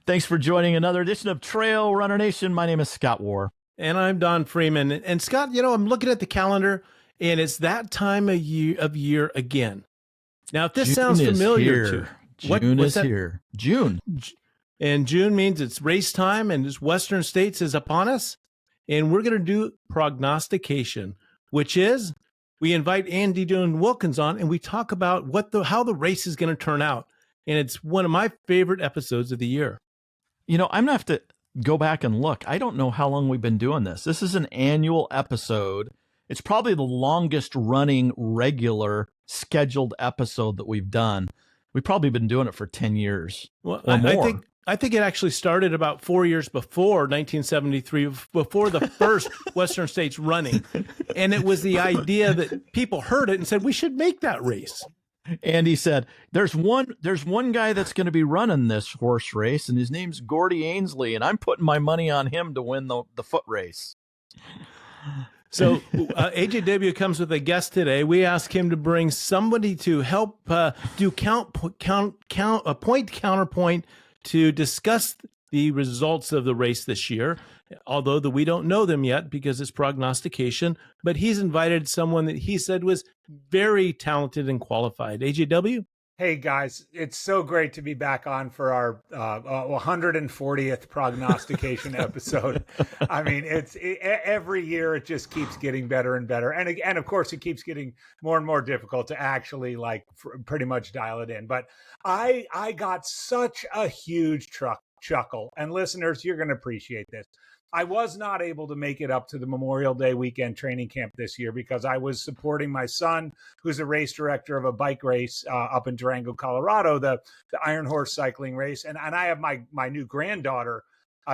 Thanks for joining another edition of Trail Runner Nation. My name is Scott Warr. And I'm Don Freeman. And Scott, I'm looking at the calendar, and it's that time of year again. Now, if this June sounds familiar to June is here. June. And June means it's race time, and it's Western States is upon us. And we're going to do prognostication, which is we invite Andy Dune Wilkins on, and we talk about how the race is going to turn out. And it's one of my favorite episodes of the year. I'm going to have to go back and look. I don't know how long we've been doing this. This is an annual episode. It's probably the longest running regular scheduled episode that we've done. We've probably been doing it for 10 years or more. I think it actually started about 4 years before 1973, before the first Western States running. And it was the idea that people heard it and said, we should make that race. And he said, there's one guy that's going to be running this horse race, and his name's Gordy Ainsley, and I'm putting my money on him to win the foot race. So AJW comes with a guest today. We asked him to bring somebody to help do point counterpoint to discuss the results of the race this year, although we don't know them yet because it's prognostication. But he's invited someone that he said was very talented and qualified. AJW? Hey guys, it's so great to be back on for our 140th prognostication episode. I mean, every year it just keeps getting better and better, and of course it keeps getting more and more difficult to actually pretty much dial it in. But I got such a huge chuckle, and listeners, you're going to appreciate this. I was not able to make it up to the Memorial Day weekend training camp this year because I was supporting my son, who's a race director of a bike race up in Durango, Colorado, the Iron Horse cycling race. And I have my new granddaughter,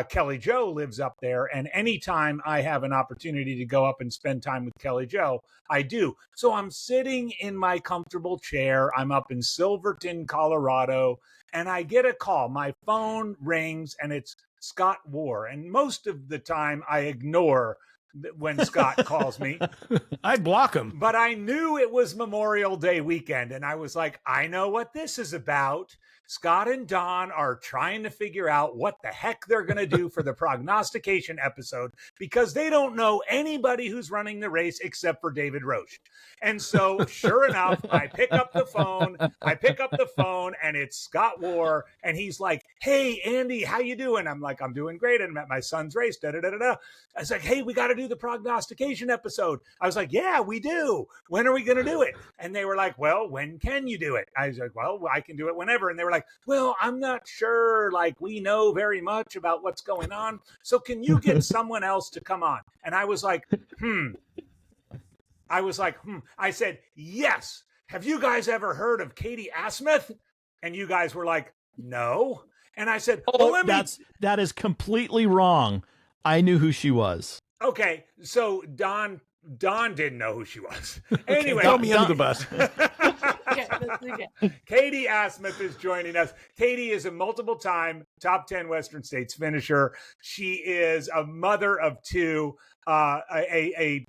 Kelly Jo, lives up there. And anytime I have an opportunity to go up and spend time with Kelly Jo, I do. So I'm sitting in my comfortable chair. I'm up in Silverton, Colorado, and I get a call. My phone rings, and it's Scott Warr. And most of the time I ignore when Scott calls me. I block him. But I knew it was Memorial Day weekend, and I was like, I know what this is about. Scott and Don are trying to figure out what the heck they're going to do for the prognostication episode because they don't know anybody who's running the race except for David Roche. And so sure enough, I pick up the phone, and it's Scott Warr, and he's like, hey, Andy, how you doing? I'm like, I'm doing great. And I'm at my son's race. I was like, hey, we got to do the prognostication episode. I was like, yeah, we do. When are we going to do it? And they were like, well, when can you do it? I was like, well, I can do it whenever. And they were like, well, I'm not sure, we know very much about what's going on. So can you get someone else to come on? And I was like, I said, yes. Have you guys ever heard of Katie Asmuth? And you guys were like, no. And I said, that is completely wrong. I knew who she was. Okay. So Don didn't know who she was. Anyway, throw me under the bus. Katie Asmuth is joining us. Katie is a multiple-time top 10 Western States finisher. She is a mother of two, a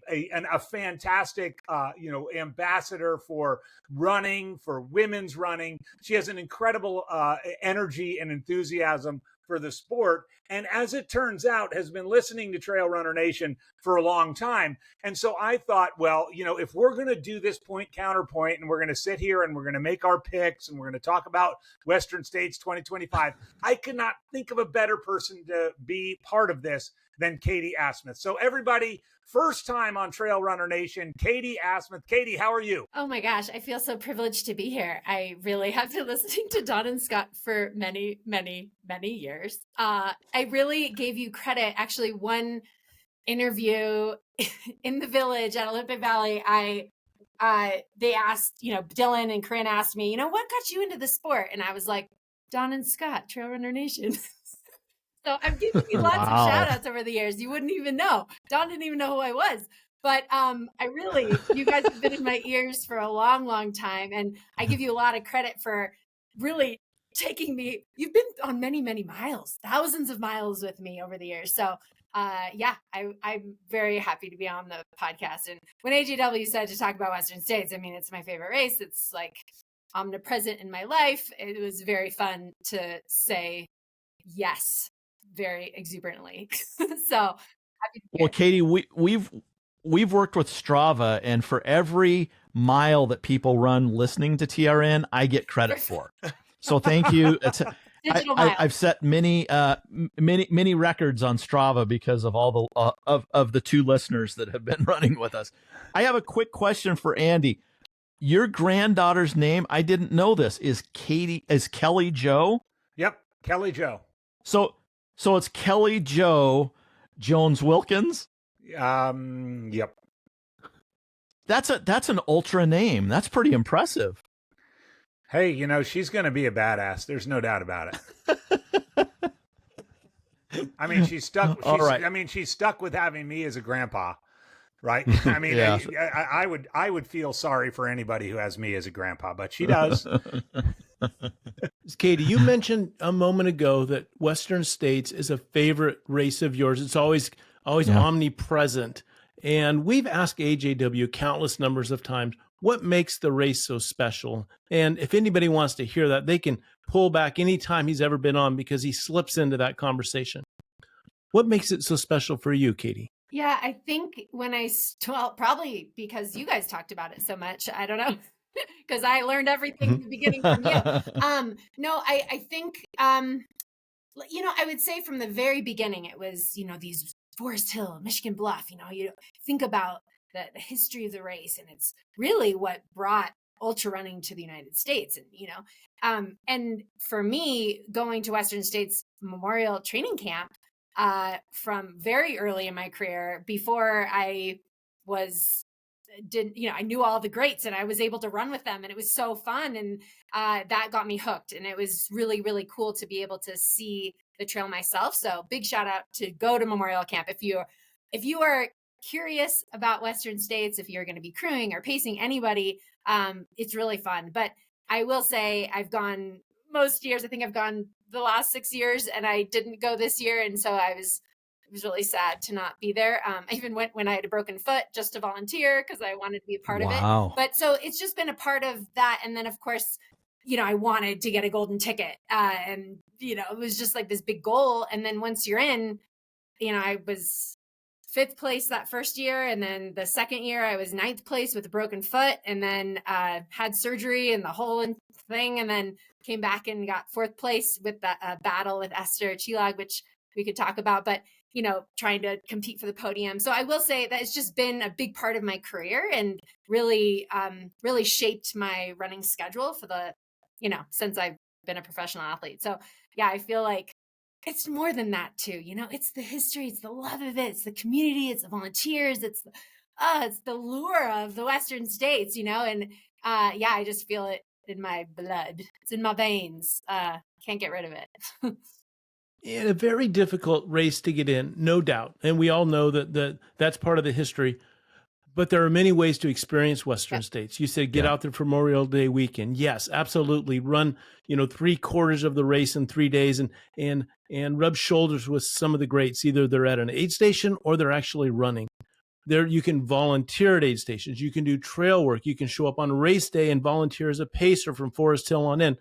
fantastic, ambassador for running, for women's running. She has an incredible energy and enthusiasm for the sport. And as it turns out, has been listening to Trail Runner Nation for a long time. And so I thought, well, if we're going to do this point counterpoint and we're going to sit here and we're going to make our picks and we're going to talk about Western States 2025, I could not think of a better person to be part of this than Katie Asmuth. So everybody, first time on Trail Runner Nation, Katie Asmuth. Katie, how are you? Oh my gosh, I feel so privileged to be here. I really have been listening to Don and Scott for many, many, many years. I really gave you credit. Actually, one interview in the Village at Olympic Valley, they asked, Dylan and Corinne asked me, what got you into the sport? And I was like, Don and Scott, Trail Runner Nation. So I'm giving you lots of shout outs over the years. You wouldn't even know. Don didn't even know who I was. But you guys have been in my ears for a long, long time. And I give you a lot of credit for really taking me. You've been on many, many miles, thousands of miles with me over the years. So I'm very happy to be on the podcast. And when AJW said to talk about Western States, it's my favorite race. It's omnipresent in my life. It was very fun to say Yes, very exuberantly. So happy to hear Well, it. Katie, we've worked with Strava, and for every mile that people run listening to TRN, I get credit for. So thank you. Digital mile. I've set many records on Strava because of all the of the 2 listeners that have been running with us. I have a quick question for Andy. Your granddaughter's name, I didn't know this, is Kelly Jo? Yep, Kelly Jo. So it's Kelly Jo Jones Wilkins? Yep. That's an ultra name. That's pretty impressive. Hey, you know, she's going to be a badass. There's no doubt about it. I mean, she's stuck. All right. I mean, she's stuck with having me as a grandpa, right? I mean, Yeah. I would feel sorry for anybody who has me as a grandpa, but she does. Katie, you mentioned a moment ago that Western States is a favorite race of yours. It's always omnipresent. And we've asked AJW countless numbers of times, what makes the race so special? And if anybody wants to hear that, they can pull back any time he's ever been on, because he slips into that conversation. What makes it so special for you, Katie? Yeah, I think probably because you guys talked about it so much. I don't know, because I learned everything in the beginning from you. No, I think, you know, I would say from the very beginning, it was, you know, these Forest Hill, Michigan Bluff, you know, you think about the history of the race, and it's really what brought ultra running to the United States. And, you know, and for me, going to Western States Memorial Training Camp, from very early in my career, before I I knew all the greats and I was able to run with them, and it was so fun. And that got me hooked. And it was really, really cool to be able to see the trail myself. So big shout out to go to Memorial Camp. If you are curious about Western States, if you're going to be crewing or pacing anybody, it's really fun. But I will say I've gone most years. I think I've gone the last 6 years, and I didn't go this year. And so it was really sad to not be there. I even went when I had a broken foot just to volunteer because I wanted to be a part of it. But so it's just been a part of that. And then of course, you know, I wanted to get a golden ticket, and, you know, it was just like this big goal. And then once you're in, you know, I was 5th place that first year. And then the second year I was 9th place with a broken foot, and then had surgery and the whole thing. And then came back and got 4th place with the battle with Esther Chilag, which we could talk about, but, you know, trying to compete for the podium. So I will say that it's just been a big part of my career, and really, really shaped my running schedule for the, you know, since I've been a professional athlete. So yeah, I feel like it's more than that too. You know, it's the history, it's the love of it, it's the community, it's the volunteers, it's the lure of the Western States, you know, and yeah, I just feel it in my blood. It's in my veins. Can't get rid of it. In a very difficult race to get in, no doubt. And we all know that's part of the history. But there are many ways to experience Western States. You said get out there for Memorial Day weekend. Yes, absolutely. Run, you know, 3/4 of the race in 3 days, and rub shoulders with some of the greats. Either they're at an aid station or they're actually running. There, you can volunteer at aid stations. You can do trail work. You can show up on race day and volunteer as a pacer from Forest Hill on in.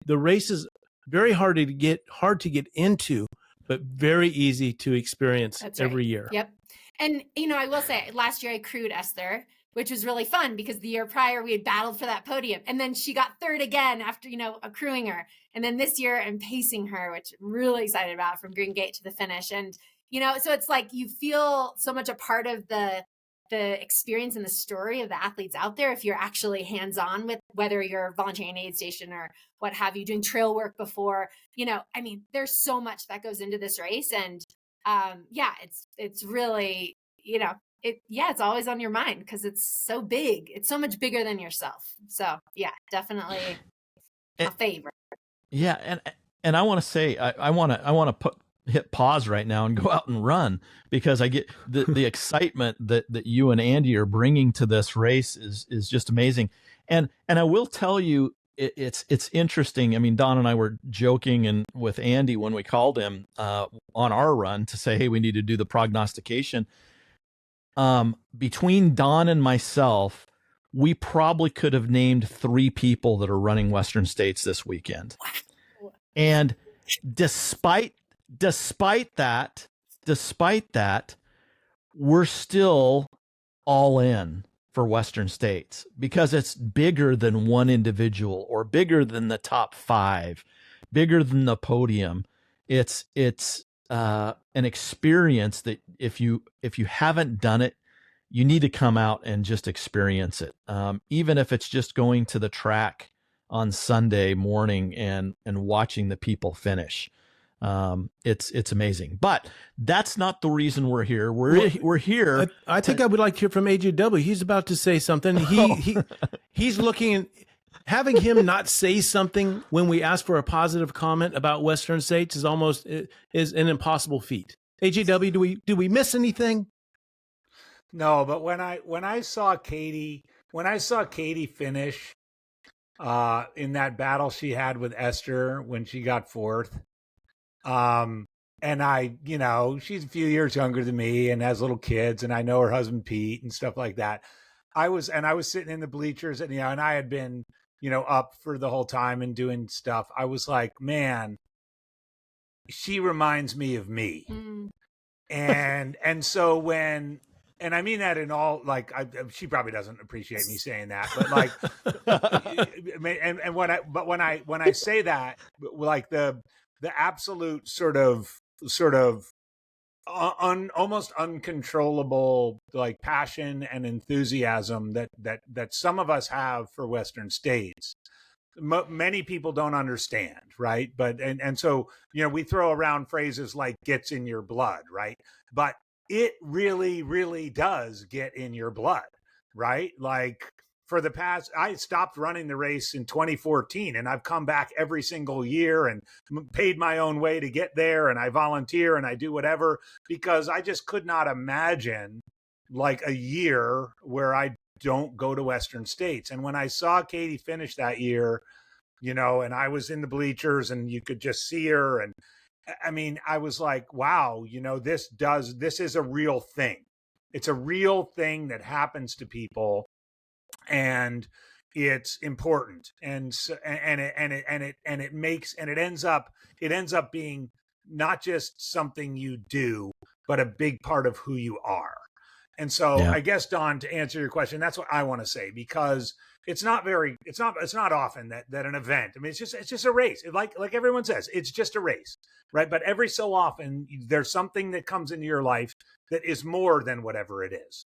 The race is very hard to get into, but very easy to experience every year. Yep. And, you know, I will say last year I crewed Esther, which was really fun because the year prior we had battled for that podium, and then she got 3rd again after, you know, accruing her. And then this year I'm pacing her, which I'm really excited about, from Green Gate to the finish. And, you know, so it's like you feel so much a part of the experience and the story of the athletes out there if you're actually hands-on with, whether you're volunteering at an aid station or what have you, doing trail work before, you know, I mean, there's so much that goes into this race. And yeah, it's really, you know, it's always on your mind because it's so big. It's so much bigger than yourself. So yeah, definitely a favorite. Yeah. And I want to say, I want to hit pause right now and go out and run, because I get the excitement that you and Andy are bringing to this race is just amazing. And I will tell you, it's interesting. I mean, Don and I were joking and with Andy when we called him on our run to say, hey, we need to do the prognostication. Between Don and myself, we probably could have named 3 people that are running Western States this weekend. And despite that, we're still all in for Western States because it's bigger than one individual or bigger than the top 5, bigger than the podium. It's an experience that if you haven't done it, you need to come out and just experience it. Even if it's just going to the track on Sunday morning and watching the people finish. It's amazing, but that's not the reason we're here. We're here. I think I would like to hear from AJW. He's about to say something. He's looking, having him not say something when we ask for a positive comment about Western States is almost is an impossible feat. AJW, do we miss anything? No, but when I saw Katie finish in that battle she had with Esther when she got 4th, and she's a few years younger than me and has little kids, and I know her husband Pete and stuff like that. I was sitting in the bleachers, and and I had been up for the whole time and doing stuff. I was like, man, she reminds me of me. And so when, and I mean that in all, like, she probably doesn't appreciate me saying that, but like, and when I say that, like the absolute sort of almost uncontrollable like passion and enthusiasm that some of us have for Western States, many people don't understand, right? But and so we throw around phrases like "gets in your blood," right? But it really does get in your blood, right? Like for the past, I stopped running the race in 2014, and I've come back every single year and paid my own way to get there, and I volunteer and I do whatever, because I just could not imagine like a year where I don't go to Western States. And when I saw Katie finish that year, and I was in the bleachers and you could just see her, and I mean, I was like, wow, this is a real thing. It's a real thing that happens to people, and it's important. And so, it ends up being not just something you do, but a big part of who you are. And so I guess, Don, to answer your question, that's what I want to say, because it's not often that an event, I mean, it's just a race. Like everyone says, it's just a race, right? But every so often there's something that comes into your life that is more than whatever it is.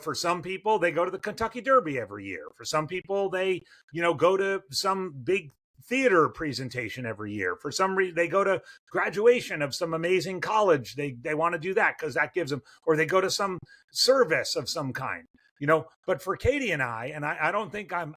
For some people, they go to the Kentucky Derby every year. For some people, they, go to some big theater presentation every year. For some reason, they go to graduation of some amazing college. They want to do that because that gives them, or they go to some service of some kind, But for Katie and I don't think I'm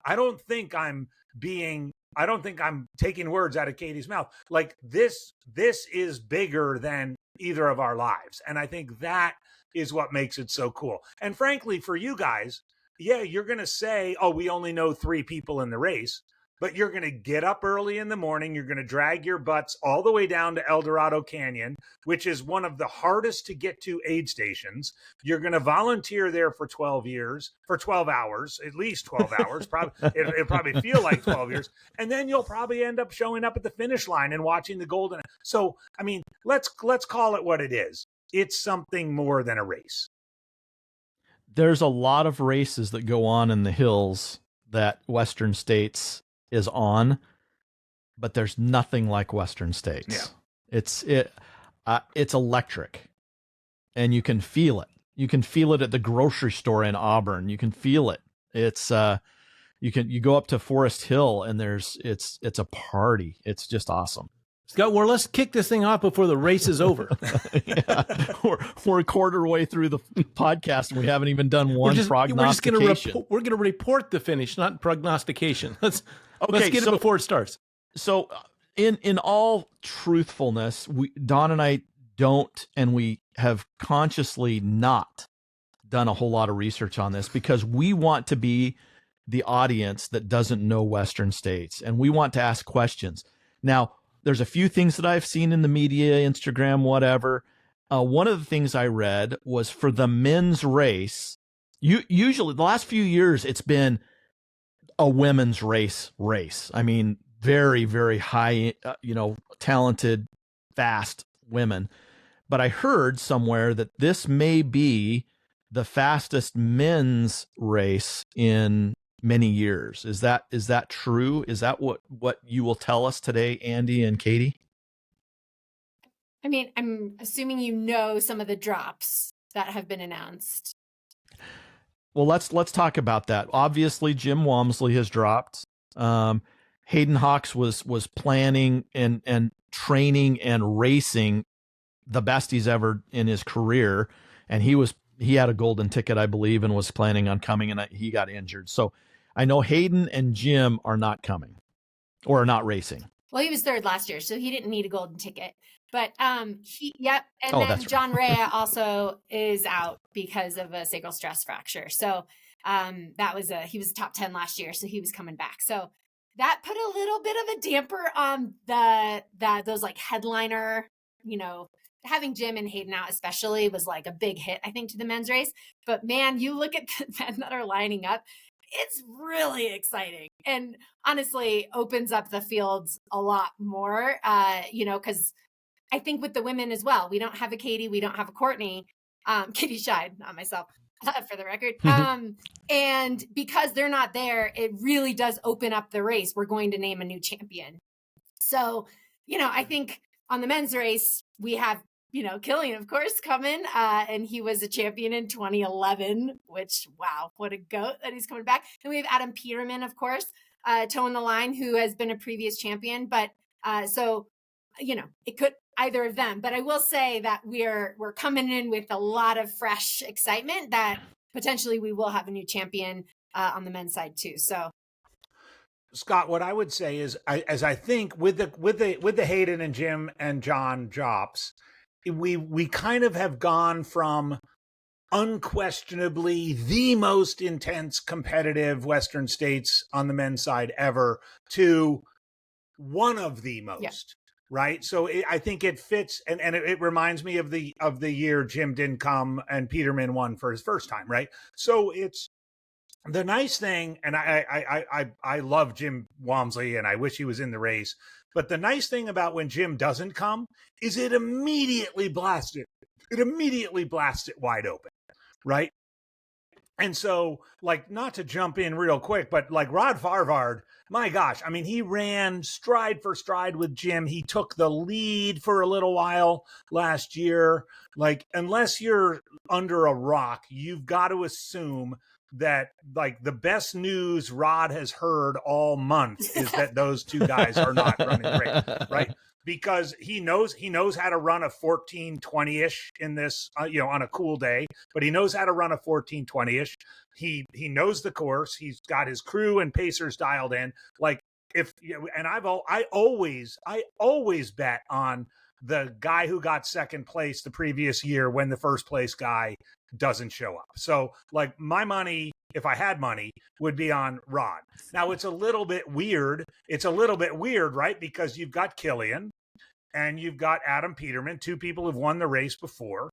taking words out of Katie's mouth. Like this is bigger than either of our lives. And I think that is what makes it so cool. And frankly, for you guys, you're going to say, oh, we only know 3 people in the race, but you're going to get up early in the morning. You're going to drag your butts all the way down to El Dorado Canyon, which is one of the hardest to get to aid stations. You're going to volunteer there for 12 hours, at least 12 hours. It'll probably feel like 12 years. And then you'll probably end up showing up at the finish line and watching the golden. So, I mean, let's call it what it is. It's something more than a race. There's a lot of races that go on in the hills that Western States is on, but there's nothing like Western States. Yeah. It's electric, and you can feel it. You can feel it at the grocery store in Auburn. You can feel it. It's you go up to Forest Hill, and it's a party. It's just awesome. Scott, well, let's kick this thing off before the race is over. We're a quarter way through the podcast, and we haven't even done one prognostication. We're going to report the finish, not prognostication. Let's get it before it starts. So in all truthfulness, Don and I don't, and we have consciously not done a whole lot of research on this, because we want to be the audience that doesn't know Western States, and we want to ask questions. Now, there's a few things that I've seen in the media, Instagram, whatever. One of the things I read was for the men's race. Usually, the last few years, it's been a women's race. I mean, very, very high, talented, fast women. But I heard somewhere that this may be the fastest men's race in many years. Is that true? Is that what you will tell us today, Andy and Katie? I mean, I'm assuming you know some of the drops that have been announced. Well, let's talk about that. Obviously, Jim Walmsley has dropped. Hayden Hawks was planning and training and racing the best he's ever in his career, and he had a golden ticket, I believe, and was planning on coming, and he got injured. So I know Hayden and Jim are not coming or are not racing. Well, he was third last year, so he didn't need a golden ticket. But And Oh, then John Rea also is out because of a sacral stress fracture. So he was top 10 last year, so he was coming back. So that put a little bit of a damper on those like headliner, having Jim and Hayden out especially was like a big hit, I think, to the men's race. But man, you look at the men that are lining up, it's really exciting and honestly opens up the fields a lot more, because I think with the women as well, we don't have a Katie, we don't have a Courtney, Katie Scheid, not myself, for the record. And because they're not there, it really does open up the race. We're going to name a new champion. So, I think on the men's race, we have, Killian, of course, coming. And he was a champion in 2011, which, wow, what a goat that he's coming back. And we have Adam Peterman, of course, toeing the line, who has been a previous champion. But it could either of them. But I will say that we're coming in with a lot of fresh excitement that potentially we will have a new champion on the men's side too. So, Scott, what I would say is, I think with the Hayden and Jim and John drops, we kind of have gone from unquestionably the most intense competitive Western States on the men's side ever to one of the most. Yeah. Right. So I think it fits. And it reminds me of the year Jim didn't come and Peterman won for his first time. Right. So it's the nice thing. And I love Jim Walmsley and I wish he was in the race. But the nice thing about when Jim doesn't come is it immediately blasts it. It immediately blasts it wide open. Right. And so, like, not to jump in real quick, but like Rod Farvard, my gosh, I mean, he ran stride for stride with Jim. He took the lead for a little while last year. Like, unless you're under a rock, you've got to assume that, like, the best news Rod has heard all month is that those two guys are not running great, right? Because he knows how to run a 14:20-ish in this, on a cool day, but he knows how to run a 14:20-ish. He knows the course. He's got his crew and pacers dialed in. Like, I always bet on the guy who got second place the previous year when the first place guy doesn't show up. So, like, my money, if I had money, would be on Rod. Now, it's a little bit weird. Right? Because you've got Killian and you've got Adam Peterman, two people who've won the race before,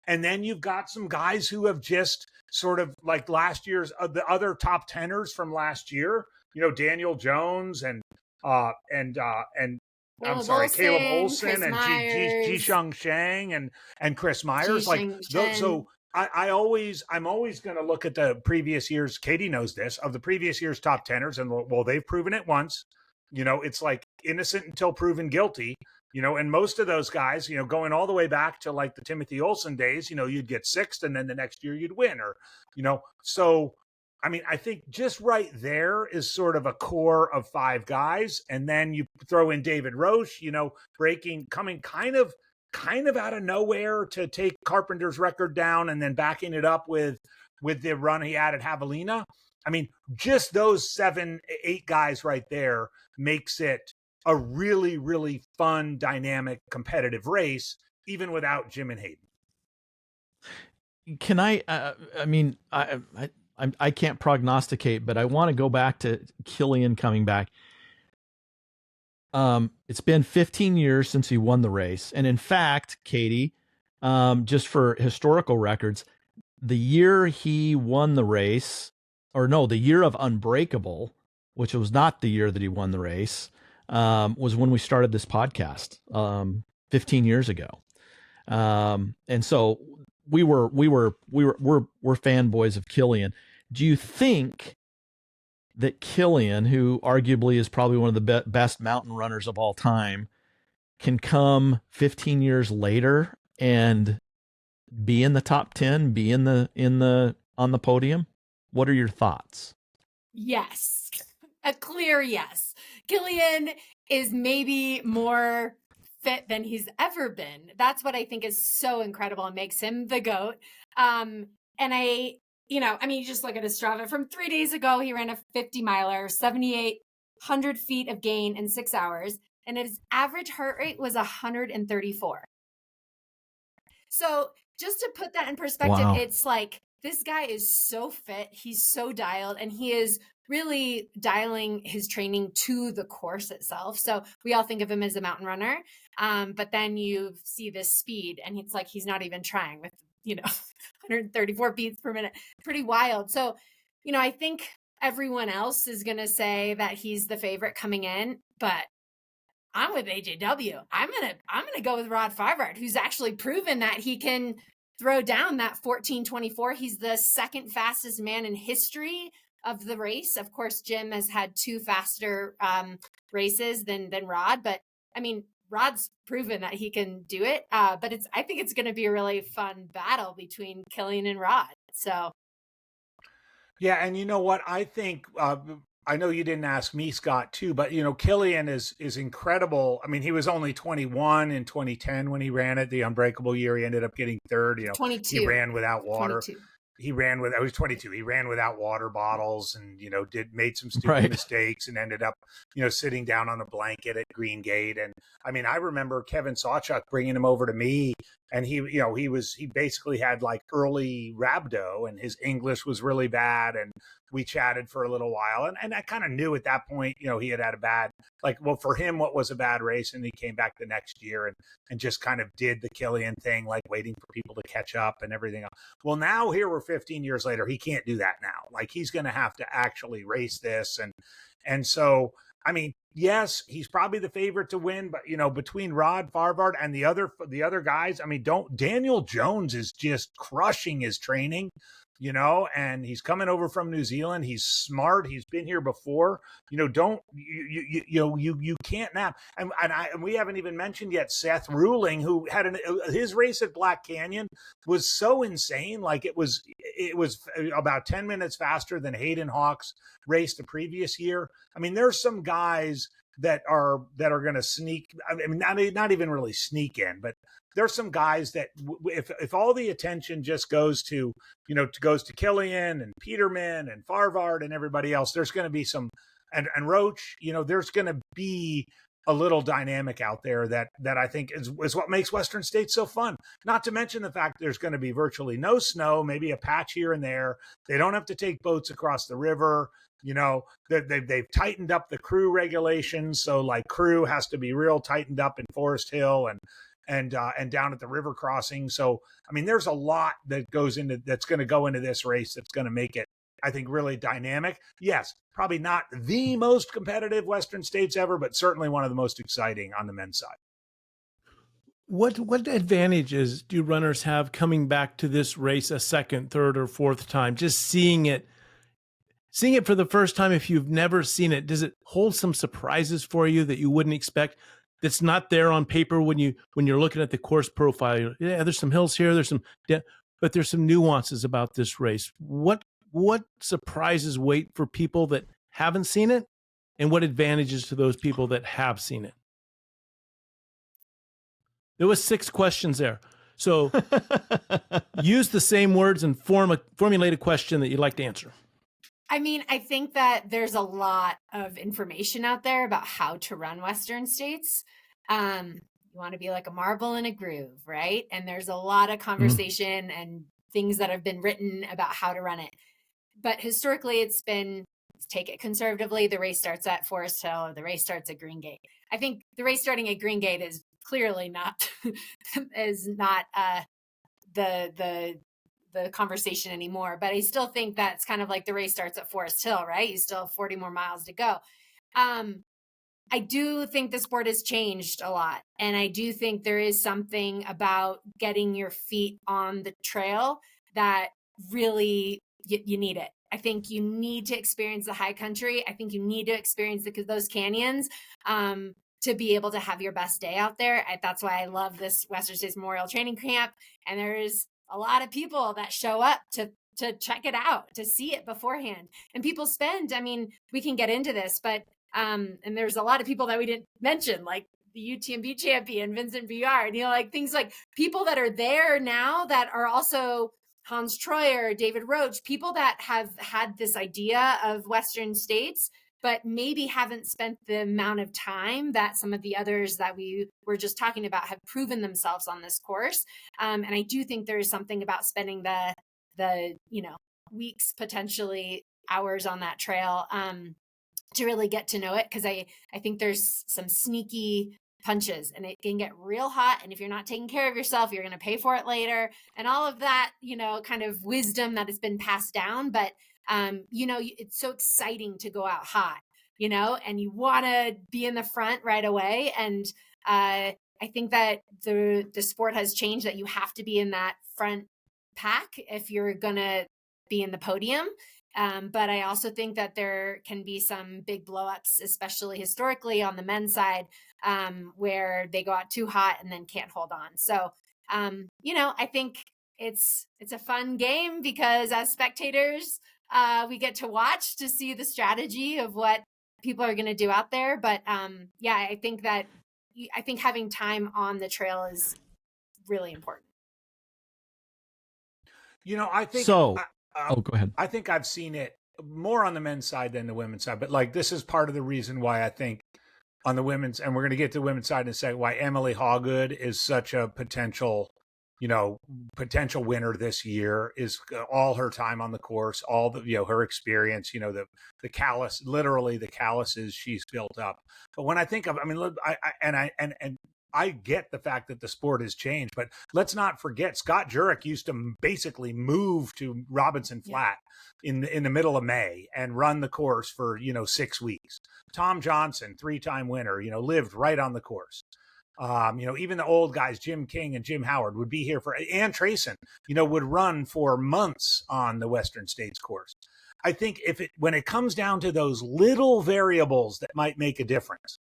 and then you've got some guys who have just sort of like last year's, the other top teners from last year, Daniel Jones and I'm sorry, Caleb Olson and Jisheng Shang and Chris Myers. So I'm always going to look at the previous years. Katie knows this, of the previous year's top teners, and well, they've proven it once. It's like innocent until proven guilty. And most of those guys, going all the way back to like the Timothy Olson days, you'd get sixth, and then the next year you'd win, or So, I mean, I think just right there is sort of a core of five guys, and then you throw in David Roche, coming kind of out of nowhere to take Carpenter's record down, and then backing it up with the run he had at Javelina. I mean, just those 7, 8 guys right there makes it a really, really fun, dynamic, competitive race, even without Jim and Hayden. Can I can't prognosticate, but I want to go back to Killian coming back. It's been 15 years since he won the race. And in fact, Katie, just for historical records, the year he won the race, the year of Unbreakable which was not the year that he won the race, was when we started this podcast 15 years ago. And so we're fanboys of Killian. Do you think that Killian, who arguably is probably one of the best mountain runners of all time, can come 15 years later and be in the top 10, be on the podium? What are your thoughts? Yes. A clear yes. Killian is maybe more fit than he's ever been. That's what I think is so incredible and makes him the GOAT. And you just look at his Strava from 3 days ago, he ran a 50 miler, 7,800 feet of gain in 6 hours. And his average heart rate was 134. So just to put that in perspective, Wow. It's like, this guy is so fit. He's so dialed, and he is really dialing his training to the course itself. So we all think of him as a mountain runner. But then you see this speed, and it's like, he's not even trying with, 134 beats per minute. Pretty wild. So, I think everyone else is going to say that he's the favorite coming in, but I'm with AJW. I'm gonna go with Rod Farvard, who's actually proven that he can throw down that 14:24. He's the second fastest man in history of the race. Of course, Jim has had 2 faster races than Rod, but I mean, Rod's proven that he can do it. But I think it's going to be a really fun battle between Killian and Rod. So. Yeah, and you know what? I think I know you didn't ask me, Scott, too, but Killian is incredible. I mean, he was only 21 in 2010 when he ran it, the unbreakable year. He ended up getting third. 22. He ran without water. 22. I was 22. He ran without water bottles and, made some stupid mistakes and ended up, sitting down on a blanket at Green Gate. And I mean, I remember Kevin Sawchuk bringing him over to me, and he basically had like early rhabdo, and his English was really bad. And we chatted for a little while, and I kind of knew at that point, he had a bad, for him, what was a bad race. And he came back the next year and just kind of did the Killian thing, like waiting for people to catch up and everything else. Well, now here we're 15 years later, he can't do that now. Like, he's going to have to actually race this. And so, I mean, yes, he's probably the favorite to win, but between Rod Farvard and the other guys, I mean, Daniel Jones is just crushing his training, and he's coming over from New Zealand. He's smart. He's been here before. You can't nap. And we haven't even mentioned yet Seth Ruling, who had his race at Black Canyon was so insane. Like, it was about 10 minutes faster than Hayden Hawk's race the previous year. I mean, there's some guys that are going to sneak. I mean, not even really sneak in, but there's some guys that if all the attention just goes to Killian and Peterman and Farvard and everybody else, there's going to be some, and Roach, there's going to be a little dynamic out there that I think is what makes Western States so fun. Not to mention the fact there's going to be virtually no snow, maybe a patch here and there. They don't have to take boats across the river. They've tightened up the crew regulations. So like, crew has to be real tightened up in Forest Hill and down at the river crossing. So, I mean, there's a lot that's going to go into this race that's going to make it, I think, really dynamic. Yes, probably not the most competitive Western States ever, but certainly one of the most exciting on the men's side. What advantages do runners have coming back to this race a second, third, or fourth time? Just seeing it for the first time, if you've never seen it, does it hold some surprises for you that you wouldn't expect? That's not there on paper when you're looking at the course profile. Yeah, there's some hills here, but there's some nuances about this race. What surprises wait for people that haven't seen it, and what advantages to those people that have seen it? There was 6 questions there. So use the same words and formulate a question that you'd like to answer. I mean, I think that there's a lot of information out there about how to run Western States. You want to be like a marble in a groove, right? And there's a lot of conversation and things that have been written about how to run it. But historically, it's been, take it conservatively, the race starts at Forest Hill, or the race starts at Green Gate. I think the race starting at Green Gate is clearly not the the conversation anymore. But I still think that's kind of like the race starts at Forest Hill, right? You still have 40 more miles to go. I do think the sport has changed a lot. And I do think there is something about getting your feet on the trail that really you need it. I think you need to experience the high country. I think you need to experience those canyons to be able to have your best day out there. That's why I love this Western States Memorial Training Camp. And there's a lot of people that show up to check it out, to see it beforehand. And people spend, I mean, we can get into this, but and there's a lot of people that we didn't mention, like the UTMB champion, Vincent Biard, like things like people that are there now that are also Hans Troyer, David Roach, people that have had this idea of Western States, but maybe haven't spent the amount of time that some of the others that we were just talking about have proven themselves on this course. And I do think there is something about spending the weeks, potentially hours on that trail to really get to know it. Because I think there's some sneaky punches and it can get real hot. And if you're not taking care of yourself, you're going to pay for it later. And all of that, kind of wisdom that has been passed down. But, it's so exciting to go out hot, and you want to be in the front right away. And I think that the sport has changed, that you have to be in that front pack if you're going to be in the podium. But I also think that there can be some big blowups, especially historically on the men's side, where they go out too hot and then can't hold on. So, I think it's a fun game because as spectators, we get to watch to see the strategy of what people are going to do out there. But I think having time on the trail is really important. I think so. Go ahead. I think I've seen it more on the men's side than the women's side, but like this is part of the reason why I think on the women's, and we're going to get to the women's side in a second, why Emily Hawgood is such a potential winner this year, is all her time on the course, all the, her experience, the callus, literally the calluses she's built up. But when I think of, I get the fact that the sport has changed, but let's not forget Scott Jurek used to basically move to Robinson Flat in the middle of May and run the course for, 6 weeks. Tom Johnson, 3-time winner, lived right on the course. Even the old guys, Jim King and Jim Howard, would be here for, Ann Trayson, would run for months on the Western States course. I think when it comes down to those little variables that might make a difference,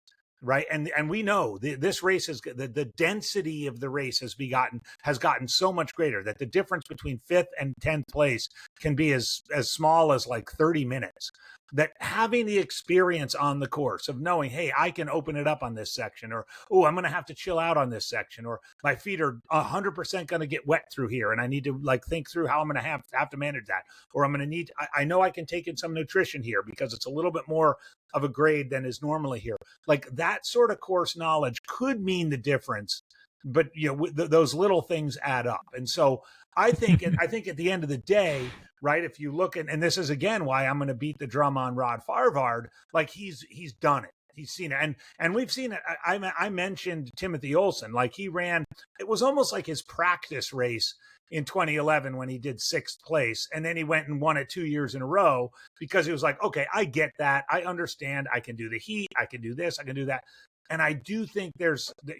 right. And we know this race is the density of the race has gotten so much greater that the difference between 5th and 10th place can be as small as like 30 minutes. That having the experience on the course of knowing, hey, I can open it up on this section, or, oh, I'm going to have to chill out on this section, or my feet are 100% going to get wet through here. And I need to think through how I'm going to have to manage that. Or I'm going to need, I know I can take in some nutrition here because it's a little bit more of a grade than is normally here. Like that sort of course knowledge could mean the difference, but those little things add up. And so I think at the end of the day, right, if you look at, and this is again why I'm going to beat the drum on Rod Farvard, like he's done it. He's seen it. And we've seen it. I mentioned Timothy Olson, like he ran, it was almost like his practice race in 2011 when he did 6th place. And then he went and won it 2 years in a row because he was like, okay, I get that. I understand. I can do the heat. I can do this. I can do that. And I do think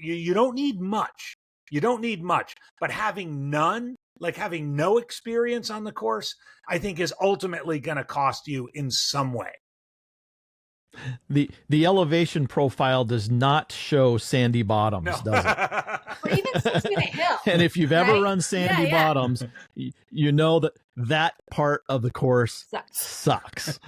you don't need much. You don't need much, but having none, like having no experience on the course, I think is ultimately going to cost you in some way. The elevation profile does not show sandy bottoms, does it? Or even 6-minute hill. And if you've ever run sandy bottoms, you know that part of the course sucks.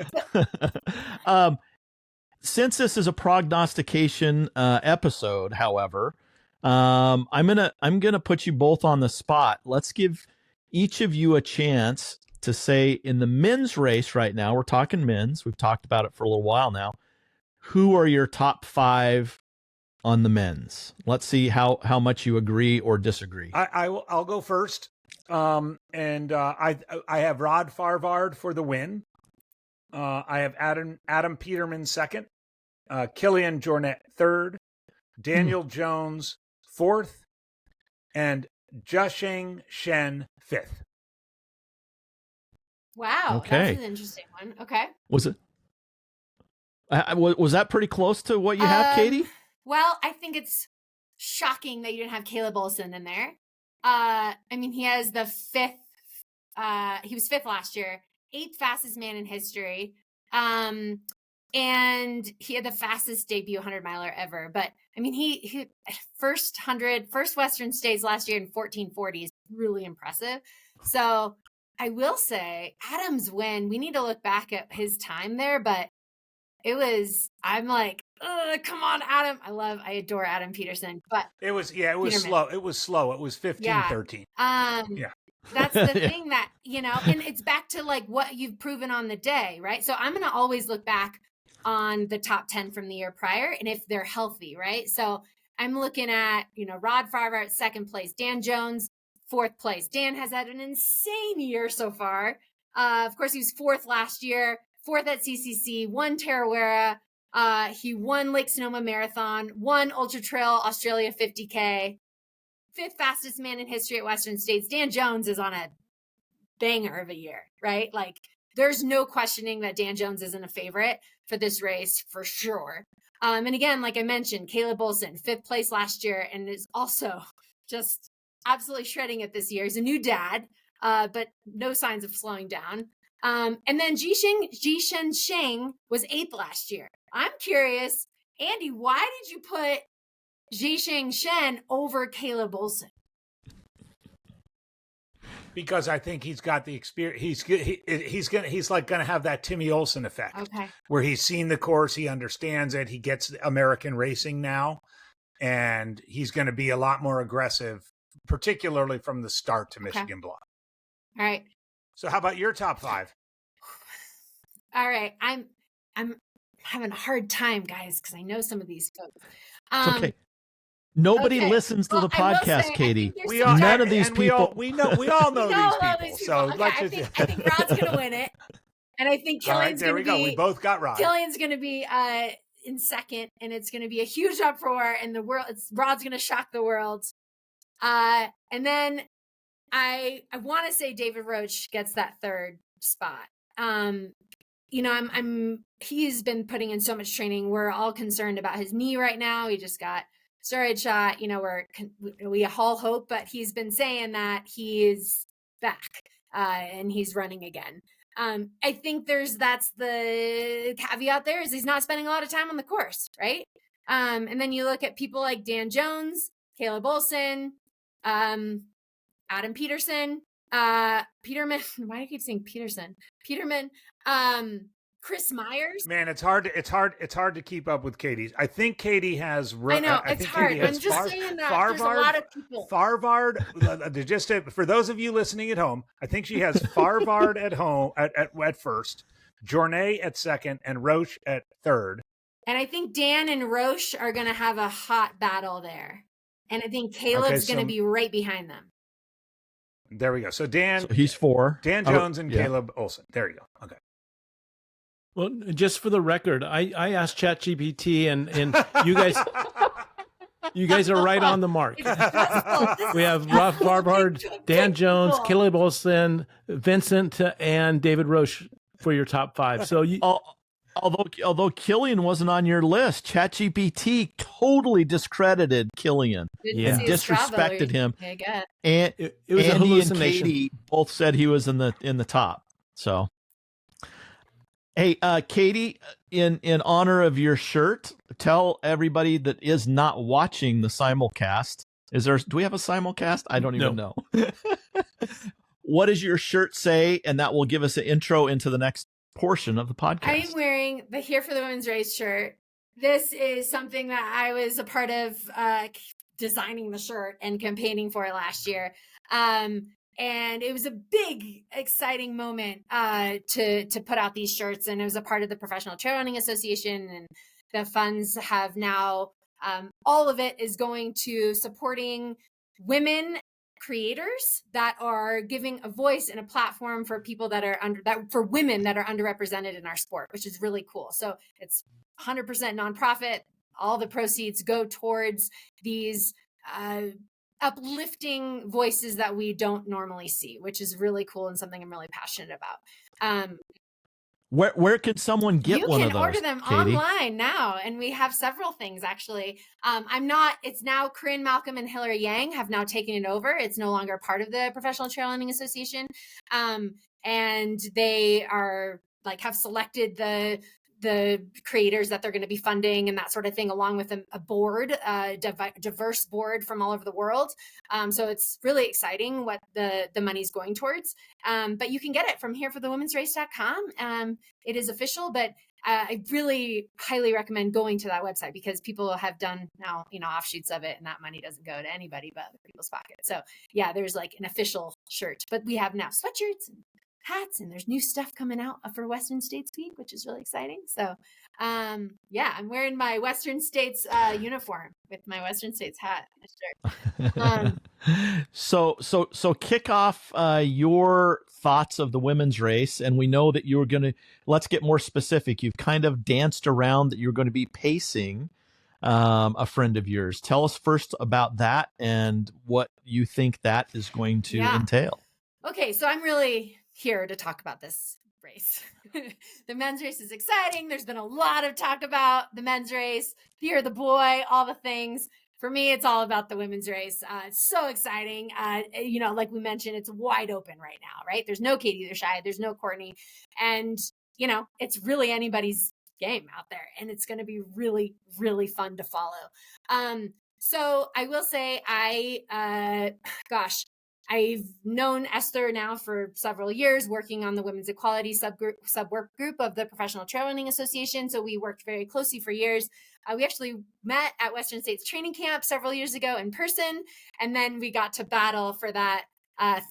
Since this is a prognostication episode, however, I'm gonna put you both on the spot. Let's give each of you a chance to say, in the men's race right now, we're talking men's, we've talked about it for a little while now, who are your top 5 on the men's? Let's see how much you agree or disagree. I'll go first. I have Rod Farvard for the win. I have Adam Peterman second, Kilian Jornet third, Daniel Jones fourth, and Jiasheng Shen fifth. Wow, Okay. that's an interesting one. Okay. Was it? Was that pretty close to what you have, Katie? Well, I think it's shocking that you didn't have Caleb Olson in there. I mean, he has the fifth. He was fifth last year, 8th fastest man in history. And he had the fastest debut 100 miler ever. But I mean, he first Western States last year in 14:40 is really impressive. So I will say Adam's win, we need to look back at his time there, but I'm like, come on, Adam. I adore Adam Peterson, but it was Peterman. slow. It was slow. It was 15-13. Yeah. That's the thing that, and it's back to like what you've proven on the day, right? So I'm going to always look back on the top 10 from the year prior and if they're healthy, right? So I'm looking at, Rod Farvar at 2nd place, Dan Jones, 4th place. Dan has had an insane year so far. Of course, he was 4th last year, 4th at CCC, won Tarawera. He won Lake Sonoma Marathon, won Ultra Trail Australia 50K. 5th fastest man in history at Western States. Dan Jones is on a banger of a year, right? Like, there's no questioning that Dan Jones isn't a favorite for this race for sure. And again, like I mentioned, Caleb Olson, 5th place last year, and is also just absolutely shredding it this year. He's a new dad, but no signs of slowing down. And then Jishen Sheng was 8th last year. I'm curious, Andy, why did you put Jisheng Shen over Caleb Olson? Because I think he's got the experience. He's like gonna have that Timmy Olsen effect, okay, where he's seen the course, he understands it, he gets American racing now, and he's going to be a lot more aggressive, particularly from the start to Michigan Block. All right. So, how about your top 5? All right, I'm having a hard time, guys, because I know some of these folks. It's okay. Nobody listens to the podcast, Katie. None of these people. We all know these people. So I think Rod's going to win it, and I think Killian's going to be. There we go. We both got Rod. Killian's going to be in 2nd, and it's going to be a huge uproar, and Rod's going to shock the world. And then I want to say David Roach gets that 3rd spot. He's been putting in so much training. We're all concerned about his knee right now. He just got steroid shot. We all hope, but he's been saying that he's back and he's running again. I think that's the caveat there is he's not spending a lot of time on the course, right? And then you look at people like Dan Jones, Caleb Olson, Adam Peterson, Peterman. Why do I keep saying Peterson? Peterman, Chris Myers. Man, it's hard to keep up with Katie's. I think Katie has. I know it's hard. I'm just saying that there's a lot of people. Farvard. Just for those of you listening at home, I think she has Farvard at home at first, Journay at 2nd, and Roche at 3rd. And I think Dan and Roche are going to have a hot battle there, and I think Caleb's going to be right behind them. There we go. So he's 4. Dan Jones and Caleb Olson. There you go. Okay. Well, just for the record, I asked ChatGPT and you guys are right on the mark. We have Rod Farvar, Dan Jones, Caleb Olson, Vincent, and David Roche for your top 5. So although Killian wasn't on your list, ChatGPT totally discredited Killian and disrespected him. And it was Andy a hallucination. And Katie both said he was in the top. So, hey, Katie, in honor of your shirt, tell everybody that is not watching the simulcast. Do we have a simulcast? I don't even know. What does your shirt say? And that will give us an intro into the next portion of the podcast. I am wearing the Here for the Women's Race shirt. This is something that I was a part of designing the shirt and campaigning for last year. And it was a big, exciting moment to put out these shirts. And it was a part of the Professional Trail Running Association. And the funds have now, all of it is going to supporting women creators that are giving a voice and a platform for people for women that are underrepresented in our sport, which is really cool. So it's 100% nonprofit. All the proceeds go towards these uplifting voices that we don't normally see, which is really cool and something I'm really passionate about. Where can someone get you one can of those, order them Katie? online now, and we have several things actually. It's now Corinne Malcolm and Hillary Yang have now taken it over. It's no longer part of the Professional Trail Running Association, and they are have selected the creators that they're going to be funding and that sort of thing, along with a board, diverse board from all over the world. So it's really exciting what the money's going towards. But you can get it from hereforthewomensrace.com. It is official, but I really highly recommend going to that website because people have done now, offshoots of it, and that money doesn't go to anybody but other people's pockets. So yeah, there's like an official shirt, but we have now sweatshirts and hats, and there's new stuff coming out for Western States Week, which is really exciting. So yeah, I'm wearing my Western States uniform with my Western States hat and shirt. So kick off your thoughts of the women's race, and we know that you're going to, let's get more specific. You've kind of danced around that you're going to be pacing a friend of yours. Tell us first about that and what you think that is going to entail. Okay, so I'm really here to talk about this race. The men's race is exciting. There's been a lot of talk about the men's race, fear the boy, all the things. For me, it's all about the women's race. It's so exciting. Like we mentioned, it's wide open right now, right? There's no Katie Asmuth, there's no Courtney. And, it's really anybody's game out there. And it's going to be really, really fun to follow. So I will say I've known Esther now for several years, working on the women's equality sub-work group of the Professional Trail Running Association. So we worked very closely for years. We actually met at Western States Training Camp several years ago in person. And then we got to battle for that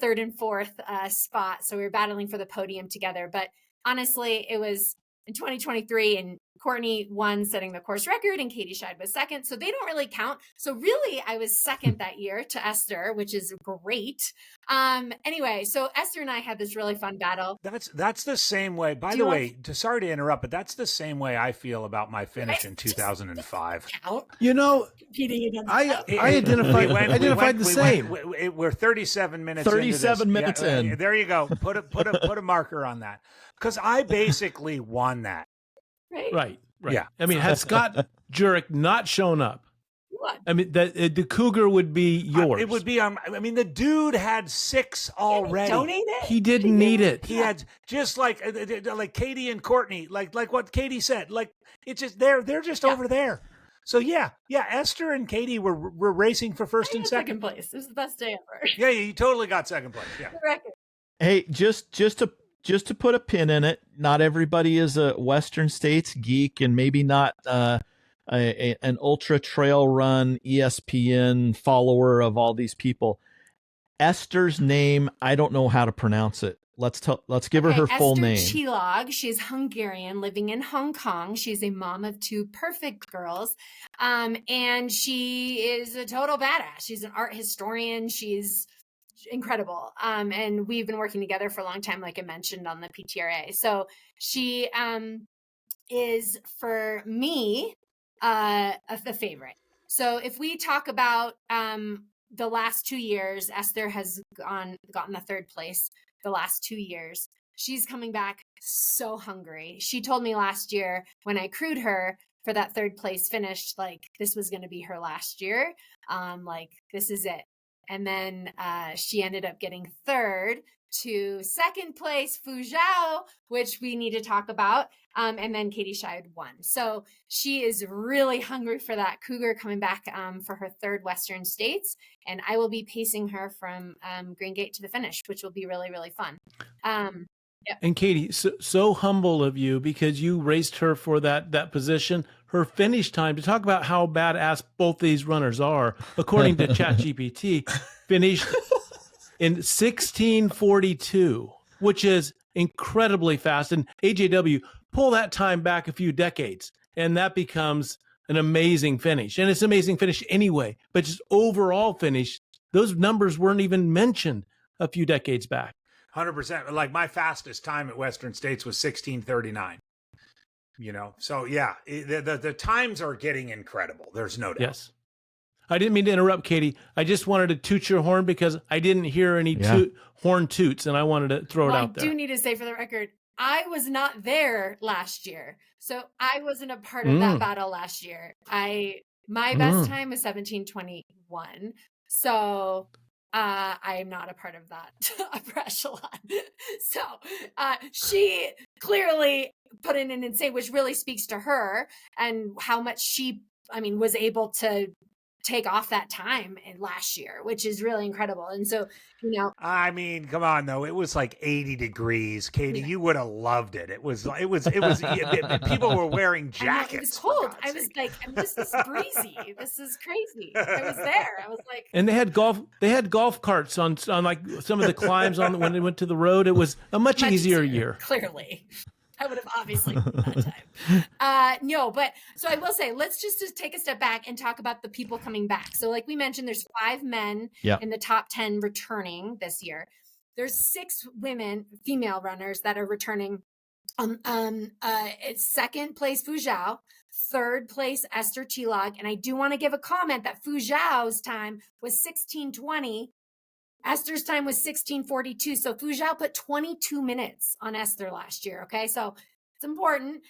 third and fourth spot. So we were battling for the podium together. But honestly, it was in 2023, and Courtney won, setting the course record, and Katie Scheid was second. So they don't really count. So really, I was second that year to Esther, which is great. Anyway, so Esther and I had this really fun battle. That's the same way. By the way, sorry to interrupt, but that's the same way I feel about my finish in 2005. I identified the same. We're 37 minutes. 37 minutes in. There you go. Put a marker on that, because I basically won that. Right. Yeah. I mean, had Scott Jurek not shown up, I mean, the Cougar would be yours. It would be the dude had 6 already. Donate it? He didn't need it. He had just like Katie and Courtney, like what Katie said. Like it's just they're just over there. So yeah, Esther and Katie were racing for first and second place. It was the best day ever. Yeah, you totally got second place. Yeah. Hey, just to put a pin in it, not everybody is a Western States geek, and maybe not an ultra trail run ESPN follower of all these people. Esther's name, I don't know how to pronounce it. Let's give her her full name. Esther Chilog. She's Hungarian, living in Hong Kong. She's a mom of 2 perfect girls, and she is a total badass. She's an art historian. She's incredible. And we've been working together for a long time, like I mentioned, on the PTRA. So she is, for me, the favorite. So if we talk about the last 2 years, Esther has gotten the 3rd place the last 2 years. She's coming back so hungry. She told me last year when I crewed her for that 3rd place finish, like this was going to be her last year. Like this is it. And then she ended up getting 3rd to 2nd place, Fuzhou, which we need to talk about. And then Katie Scheid won. So she is really hungry for that Cougar coming back for her 3rd Western States. And I will be pacing her from Green Gate to the finish, which will be really, really fun. Yeah. And Katie, so humble of you, because you raced her for that position. Her finish time, to talk about how badass both these runners are, according to ChatGPT, finished in 16:42, which is incredibly fast. And AJW, pull that time back a few decades, and that becomes an amazing finish. And it's an amazing finish anyway, but just overall finish, those numbers weren't even mentioned a few decades back. 100%. Like my fastest time at Western States was 16:39. So yeah, the times are getting incredible. There's no doubt. Yes. I didn't mean to interrupt, Katie. I just wanted to toot your horn because I didn't hear any horn toots, and I wanted to throw it out there. I do need to say for the record, I was not there last year, so I wasn't a part of that battle last year. My best time was 17:21, so I am not a part of that upper echelon. So she clearly put in an insane, which really speaks to her and how much she, was able to take off that time in last year, which is really incredible. And so, come on though. It was like 80 degrees, Katie. You would have loved it. It was people were wearing jackets. It was cold. I was like, this is breezy. This is crazy. I was there. I was like, and they had golf carts on like some of the climbs on when they went to the road. It was a much easier year. Clearly. I would have obviously that time. No, but so I will say, let's just take a step back and talk about the people coming back. So like we mentioned, there's 5 men in the top 10 returning this year. There's 6 female runners that are returning. It's second place Fu Zhao, third place Esther Chilog. And I do want to give a comment that Fu Zhao's time was 16:20. Esther's time was 16:42. So Fu Zhao put 22 minutes on Esther last year. Okay. So it's important.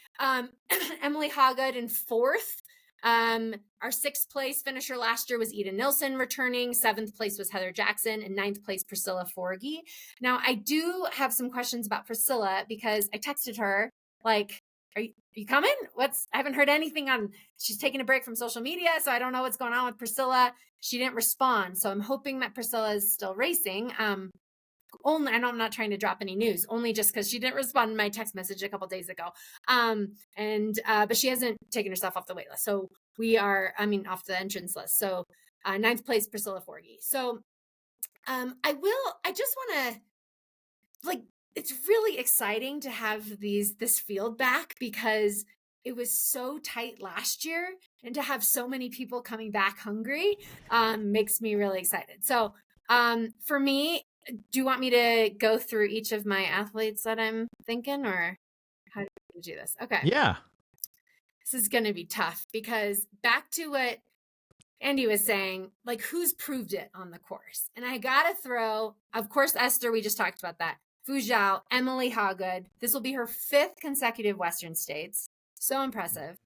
Emily Hoggood in 4th. Our 6th place finisher last year was Ida Nilsson returning. 7th place was Heather Jackson, and 9th place Priscilla Forgy. Now I do have some questions about Priscilla because I texted her like, are you coming? I haven't heard anything she's taking a break from social media. So I don't know what's going on with Priscilla. She didn't respond. So I'm hoping that Priscilla is still racing. I know I'm not trying to drop any news, only just because she didn't respond to my text message a couple days ago. But she hasn't taken herself off the wait list. So off the entrance list. So 9th place, Priscilla Forgy. So I just want to it's really exciting to have this field back because it was so tight last year, and to have so many people coming back hungry makes me really excited. So for me, do you want me to go through each of my athletes that I'm thinking, or how do we do this? Okay. Yeah. This is going to be tough because back to what Andy was saying, like who's proved it on the course? And I got to throw, of course, Esther, we just talked about that. Fu Zhao, Emily Hoggood. This will be her 5th consecutive Western States. So impressive.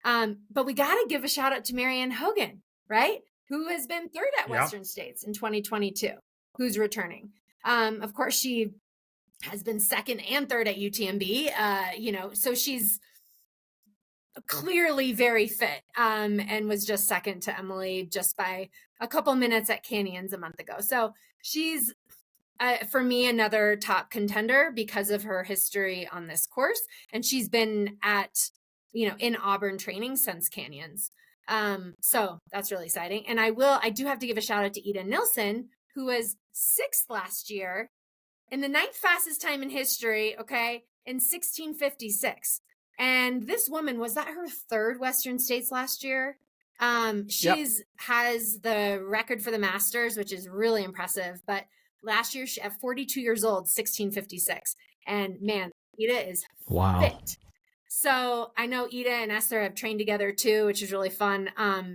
But we got to give a shout out to Marianne Hogan, right? Who has been 3rd at Western States in 2022, who's returning. Of course, she has been 2nd and 3rd at UTMB, so she's clearly very fit and was just 2nd to Emily just by a couple minutes at Canyons a month ago. So she's, for me, another top contender because of her history on this course. And she's been in Auburn training since Canyons. So that's really exciting. And I do have to give a shout out to Ida Nilsson, who was 6th last year in the 9th fastest time in history. Okay. In 16:56. And this woman, was that her 3rd Western States last year? Has the record for the Masters, which is really impressive. But last year, she at 42 years old, 16:56. And man, Ida is fit. So I know Ida and Esther have trained together too, which is really fun.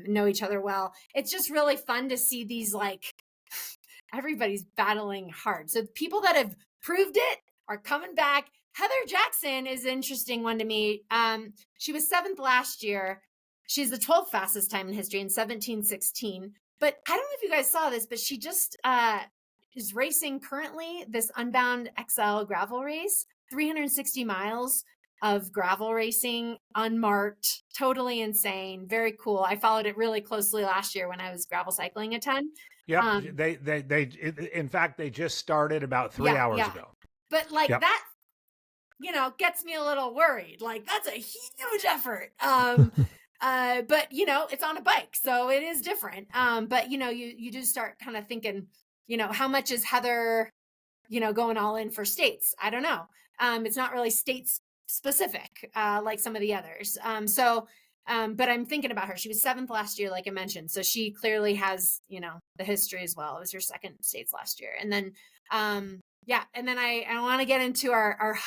Know each other well. It's just really fun to see these, everybody's battling hard. So people that have proved it are coming back. Heather Jackson is an interesting one to me. She was 7th last year. She's the 12th fastest time in history in 17:16. But I don't know if you guys saw this, but she just is racing currently this Unbound XL gravel race, 360 miles of gravel racing, unmarked, totally insane, very cool. I followed it really closely last year when I was gravel cycling a ton. Yep, in fact, they just started about 3 hours ago. But that, gets me a little worried. That's a huge effort. But it's on a bike, so it is different. But you do start kind of thinking, how much is Heather, going all in for states? I don't know. It's not really states specific, like some of the others. But I'm thinking about her. She was 7th last year, like I mentioned. So she clearly has, the history as well. It was her 2nd states last year. And then, and then I want to get into our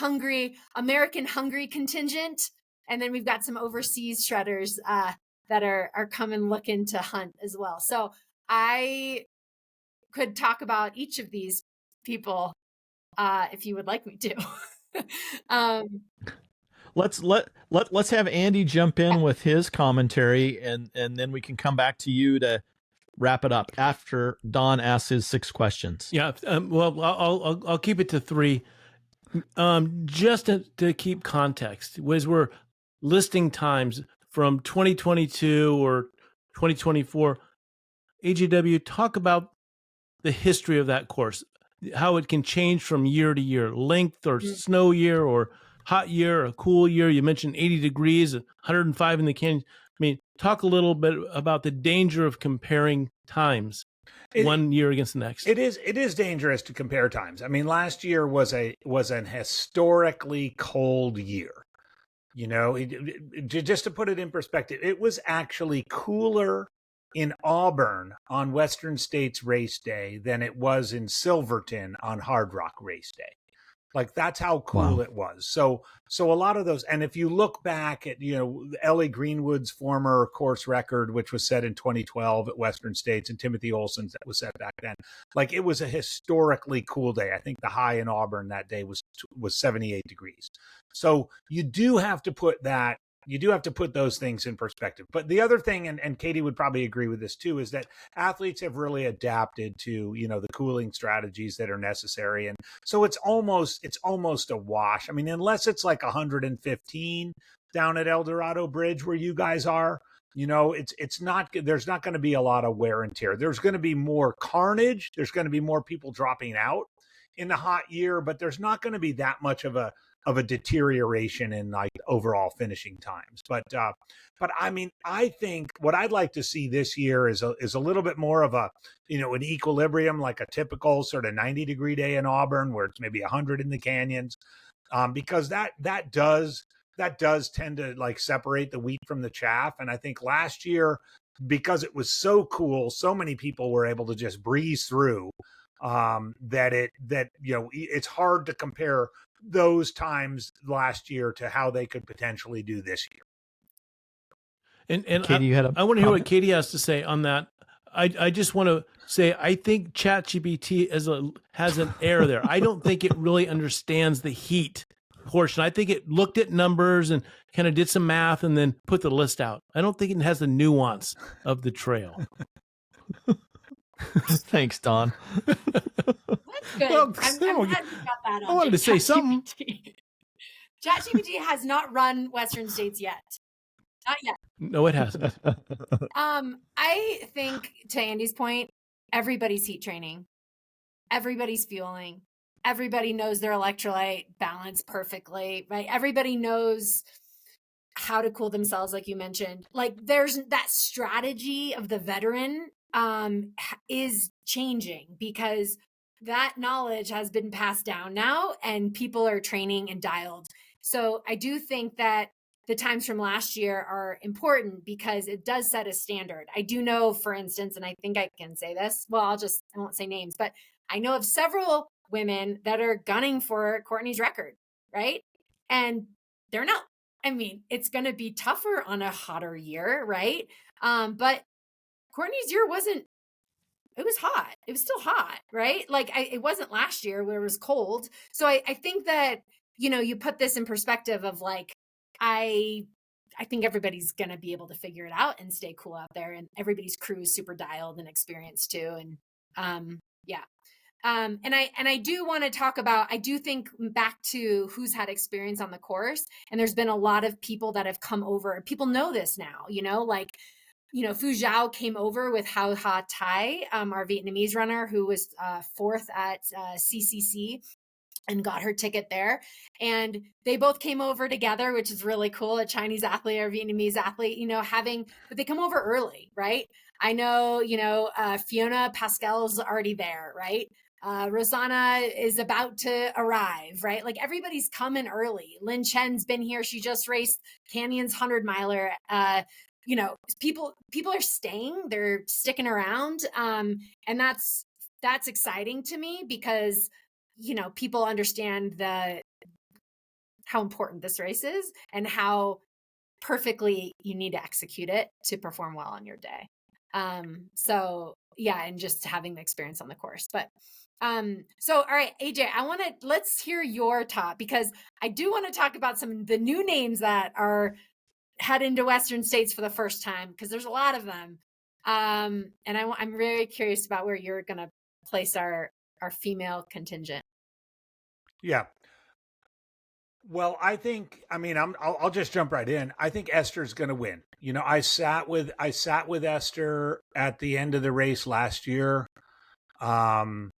American hungry contingent. And then we've got some overseas shredders that are coming looking to hunt as well. So I could talk about each of these people if you would like me to. Let's have Andy jump in with his commentary, and then we can come back to you to wrap it up after Don asks his 6 questions. Yeah. Well, I'll keep it to 3. Just to keep context, as we're listing times from 2022 or 2024, AJW, talk about the history of that course, how it can change from year to year, length or snow year or hot year or cool year. You mentioned 80 degrees, 105 in the canyon. I mean, talk a little bit about the danger of comparing times one year against the next. It is dangerous to compare times. I mean, last year was an historically cold year. You know, just to put it in perspective, it was actually cooler in Auburn on Western States race day than it was in Silverton on Hard Rock race day. Like, that's how cool it was. So a lot of those, and if you look back at, Ellie Greenwood's former course record, which was set in 2012 at Western States, and Timothy Olson's that was set back then, like, it was a historically cool day. I think the high in Auburn that day was 78 degrees. So you do have to put those things in perspective. But the other thing, and Katie would probably agree with this too, is that athletes have really adapted to, the cooling strategies that are necessary. And so it's almost a wash. I mean, unless it's like 115 down at El Dorado Bridge where you guys are, it's not, there's not going to be a lot of wear and tear. There's going to be more carnage. There's going to be more people dropping out in the hot year, but there's not going to be that much of a deterioration in like overall finishing times. But I mean, I think what I'd like to see this year is a little bit more of a, an equilibrium, like a typical sort of 90-degree day in Auburn where it's maybe 100 in the canyons, because that does tend to like separate the wheat from the chaff. And I think last year, because it was so cool, so many people were able to just breeze through, that it's hard to compare those times last year to how they could potentially do this year. And Katie, I want to hear what Katie has to say on that. I just want to say, I think ChatGPT has an error there. I don't think it really understands the heat portion. I think it looked at numbers and kind of did some math and then put the list out. I don't think it has the nuance of the trail. Thanks, Don. That's good. Well, I'm glad you got that on. I wanted to say something. ChatGPT has not run Western States yet. Not yet. No, it hasn't. I think, to Andy's point, everybody's heat training. Everybody's fueling. Everybody knows their electrolyte balance perfectly, right? Everybody knows how to cool themselves, like you mentioned. Like, there's that strategy of the veteran is changing because that knowledge has been passed down now and people are training and dialed. So I do think that the times from last year are important because it does set a standard. I do know, for instance, and I think I can say this, well, I won't say names, but I know of several women that are gunning for Courtney's record, right? And they're not. I mean, it's going to be tougher on a hotter year, right? But Courtney's year it was hot. It was still hot, right? Like it wasn't last year where it was cold. So I think that, you put this in perspective of like, I think everybody's going to be able to figure it out and stay cool out there. And everybody's crew is super dialed and experienced too. And yeah. And I do want to talk about, I do think back to who's had experience on the course. And there's been a lot of people that have come over. People know this now, Fu Zhao came over with Hao Ha Tai, our Vietnamese runner who was 4th at CCC and got her ticket there. And they both came over together, which is really cool. A Chinese athlete or Vietnamese athlete, but they come over early, right? I know, Fiona Pascal's already there, right? Rosanna is about to arrive, right? Like everybody's coming early. Lin Chen's been here. She just raced Canyon's 100-miler. People are staying, they're sticking around. And that's exciting to me because, people understand how important this race is and how perfectly, you need to execute it to perform well on your day. So yeah, and just having the experience on the course. But so all right, AJ, let's hear your top, because I do want to talk about some of the new names that are heading to Western States for the first time, because there's a lot of them. And I'm very curious about where you're going to place our female contingent. Yeah. Well, I'll just jump right in. I think Esther's going to win. You know, I sat with Esther at the end of the race last year, and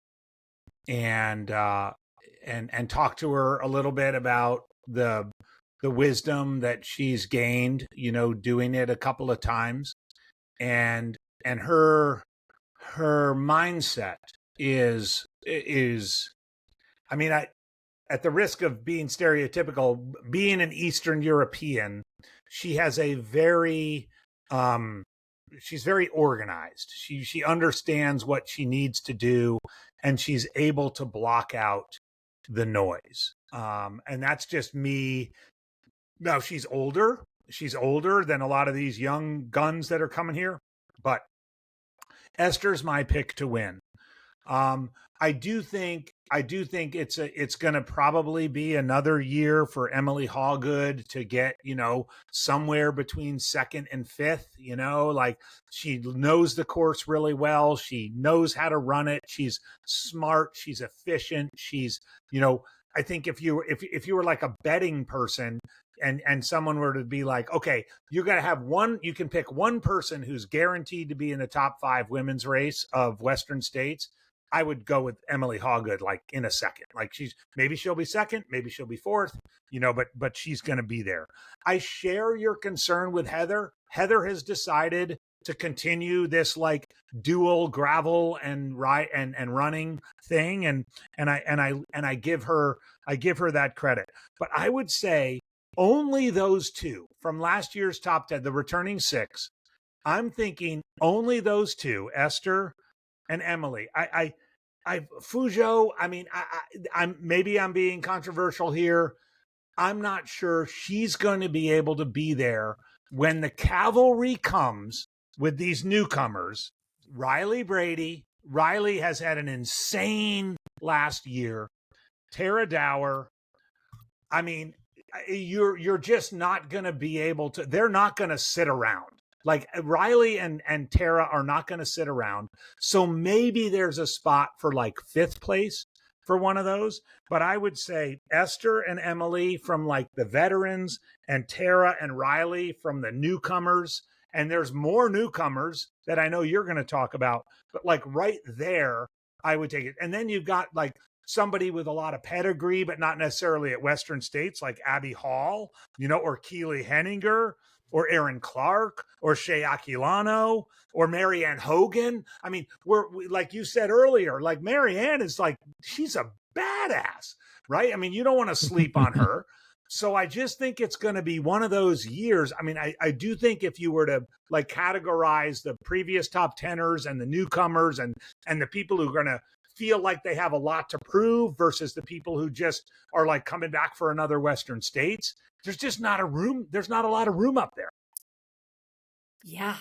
talked to her a little bit about the wisdom that she's gained, you know, doing it a couple of times, and her mindset is I mean, at the risk of being stereotypical, being an Eastern European, she has a very she's very organized. She understands what she needs to do, and she's able to block out the noise. And that's just me. Now she's older. She's older than a lot of these young guns that are coming here, but Esther's my pick to win. I do think it's going to probably be another year for Emily Hawgood to get, you know, somewhere between second and fifth. You know, like, she knows the course really well. She knows how to run it. She's smart. She's efficient. She's, you know, I think if you were like a betting person, and someone were to be like, okay, you're going to have you can pick one person who's guaranteed to be in the top 5 women's race of Western States, I would go with Emily Hawgood, like, in a second. Like, maybe she'll be second, maybe she'll be fourth, you know, but she's going to be there. I share your concern with Heather. Heather has decided to continue this, like, dual gravel and running thing, and I give her that credit. But I would say only those two from last year's top 10, the returning 6. I'm thinking only those two, Esther and Emily. Fuzhou, I mean, I'm being controversial here. I'm not sure she's going to be able to be there when the cavalry comes with these newcomers. Riley Brady. Riley has had an insane last year. Tara Dower. I mean, you're just not going to be able to. They're not going to sit around. Like, Riley and Tara are not going to sit around. So maybe there's a spot for, like, 5th place for one of those. But I would say Esther and Emily from, like, the veterans, and Tara and Riley from the newcomers. And there's more newcomers that I know you're going to talk about. But, like, right there, I would take it. And then you've got, like, somebody with a lot of pedigree, but not necessarily at Western States, like Abby Hall, you know, or Keely Henninger, or Erin Clark, or Shea Aquilano, or Marianne Hogan. I mean, like you said earlier, like, Marianne is, like, she's a badass, right? I mean, you don't want to sleep on her. So I just think it's going to be one of those years. I mean, I do think if you were to, like, categorize the previous top teners and the newcomers and the people who are going to feel like they have a lot to prove versus the people who just are, like, coming back for another Western States, there's just not a room. There's not a lot of room up there. Yeah.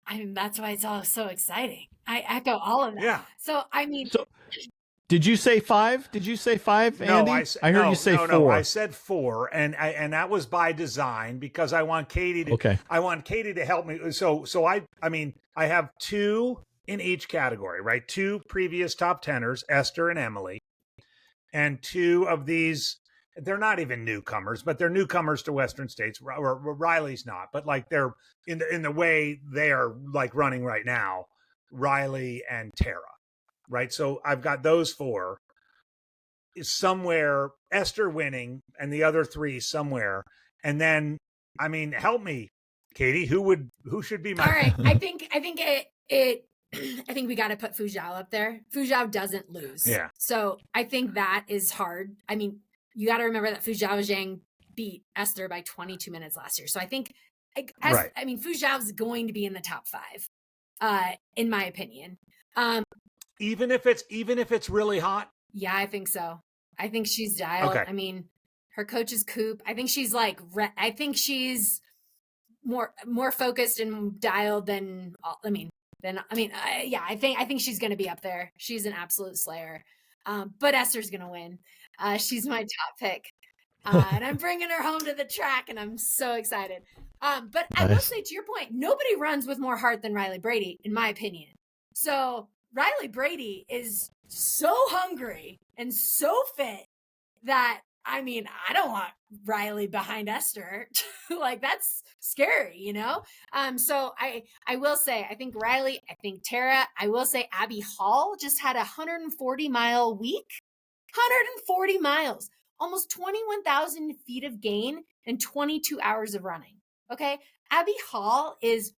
I mean, that's why it's all so exciting. I echo all of that. Yeah. So, I mean, did you say 5? Did you say 5, Andy? No, I heard you say 4. No, I said 4, and that was by design, because I want Katie to. Okay. I want Katie to help me. So I mean, I have 2 in each category, right? 2 previous top teners, Esther and Emily, and 2 of these. They're not even newcomers, but they're newcomers to Western States. Riley's not, but, like, they're in the way they are, like, running right now. Riley and Tara, right? So I've got those 4. Is somewhere Esther winning, and the other 3 somewhere, and then, I mean, help me, Katie. Who should be my? All right, I think it. I think we got to put Fuzhou up there. Fuzhou doesn't lose. Yeah. So I think that is hard. I mean, you got to remember that Fuzhou Zhang beat Esther by 22 minutes last year. So I think, Right. I mean, Fuzhou's going to be in the top 5, in my opinion. Even if it's really hot. Yeah, I think so. I think she's dialed. Okay. I mean, her coach is Coop. I think she's like, I think she's more focused and dialed than I think she's going to be up there. She's an absolute slayer. But Esther's going to win. She's my top pick. And I'm bringing her home to the track, and I'm so excited. But I will say, to your point, nobody runs with more heart than Riley Brady, in my opinion. So Riley Brady is so hungry and so fit that, I mean, I don't want Riley behind Esther. Like, that's scary, you know? So I will say, I think Riley, I think Tara, I will say Abby Hall just had a 140-mile week. 140 miles, almost 21,000 feet of gain and 22 hours of running. Okay. Abby Hall is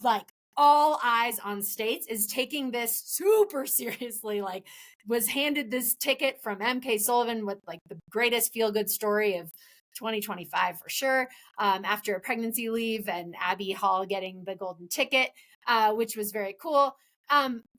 like all eyes on States, is taking this super seriously, like was handed this ticket from MK Sullivan with like the greatest feel-good story of 2025 for sure, after a pregnancy leave, and Abby Hall getting the golden ticket, which was very cool.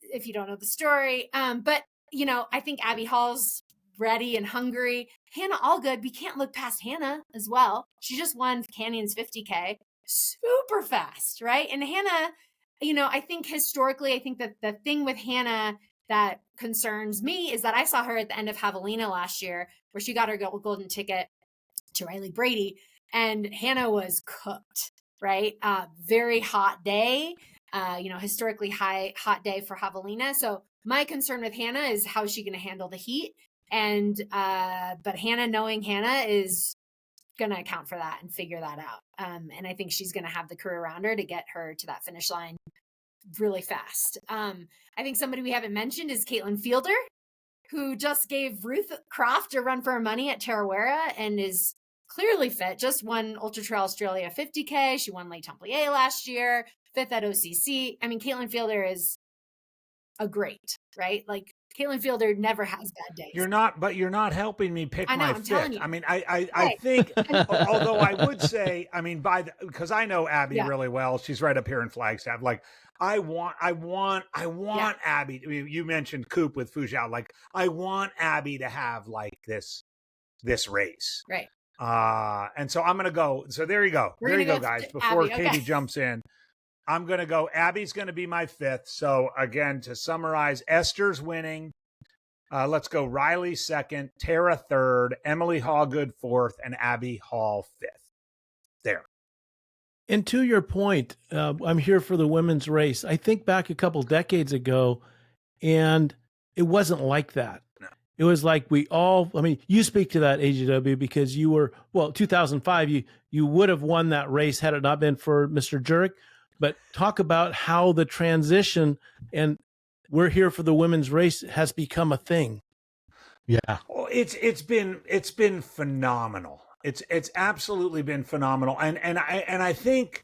If you don't know the story, but you know, I think Abby Hall's ready and hungry. Hannah Allgood, we can't look past Hannah as well. She just won Canyon's 50K, super fast, right? And Hannah, you know, I think historically, I think that the thing with Hannah that concerns me is that I saw her at the end of Javelina last year, where she got her golden ticket to Riley Brady, and Hannah was cooked, right? Very hot day, you know, historically hot day for Javelina. So my concern with Hannah is how is she going to handle the heat? And, but Hannah, knowing Hannah, is going to account for that and figure that out. And I think she's going to have the crew around her to get her to that finish line really fast. I think somebody we haven't mentioned is Caitlin Fielder, who just gave Ruth Croft a run for her money at Tarawera and is clearly fit. Just won Ultra Trail Australia 50K. She won Lake Templier last year, 5th at OCC. I mean, Caitlin Fielder is a great, right? Like, Caitlin Fielder never has bad days. You're not helping me pick my fifth. I mean, I think, although I would say, I mean, because I know Abby really well. She's right up here in Flagstaff. Like, I want Abby. I mean, you mentioned Coop with Fujao. Like, I want Abby to have like this race. Right. And so I'm going to go. So there you go. There you go, guys. Before Abby, Katie jumps in, I'm going to go. Abby's going to be my fifth. So again, to summarize, Esther's winning. Let's go. Riley second, Tara third, Emily Hallgood fourth, and Abby Hall fifth. There. And to your point, I'm here for the women's race. I think back a couple decades ago, and it wasn't like that. No. It was like you speak to that, AJW, because you were, 2005, you would have won that race had it not been for Mr. Jurek. But talk about how the transition, and we're here for the women's race, has become a thing. Yeah. Well, it's been phenomenal. It's absolutely been phenomenal. And I think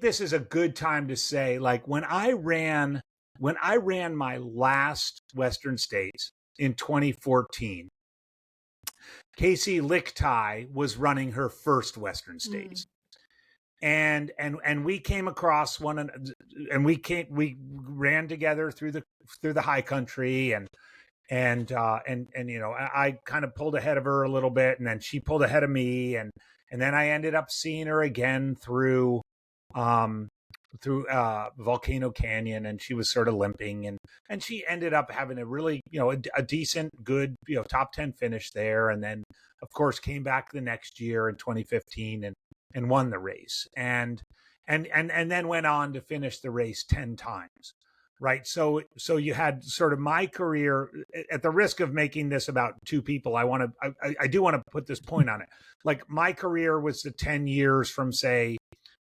this is a good time to say, like, when I ran my last Western States in 2014, Casey Lichtai was running her first Western States. And we came across one, and we ran together through the high country, and you know, I kind of pulled ahead of her a little bit, and then she pulled ahead of me, and then I ended up seeing her again through Volcano Canyon, and she was sort of limping, and she ended up having a really, you know, a decent, good, you know, top 10 finish there, and then of course came back the next year in 2015 and won the race, and then went on to finish the race 10 times. Right. So you had sort of my career, at the risk of making this about two people. I do want to put this point on it. Like, my career was the 10 years from, say,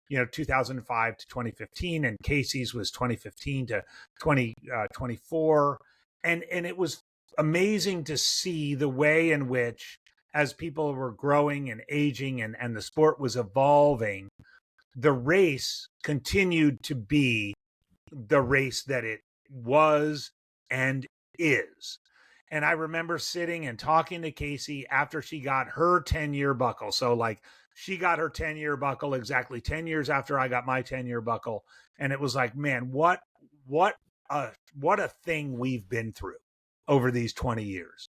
you know, 2005 to 2015, and Casey's was 2015 to 2024. And it was amazing to see the way in which, as people were growing and aging, and the sport was evolving, the race continued to be the race that it was and is. And I remember sitting and talking to Casey after she got her 10-year buckle. So, like, she got her 10-year buckle exactly 10 years after I got my 10-year buckle. And it was like, man, what a thing we've been through over these 20 years.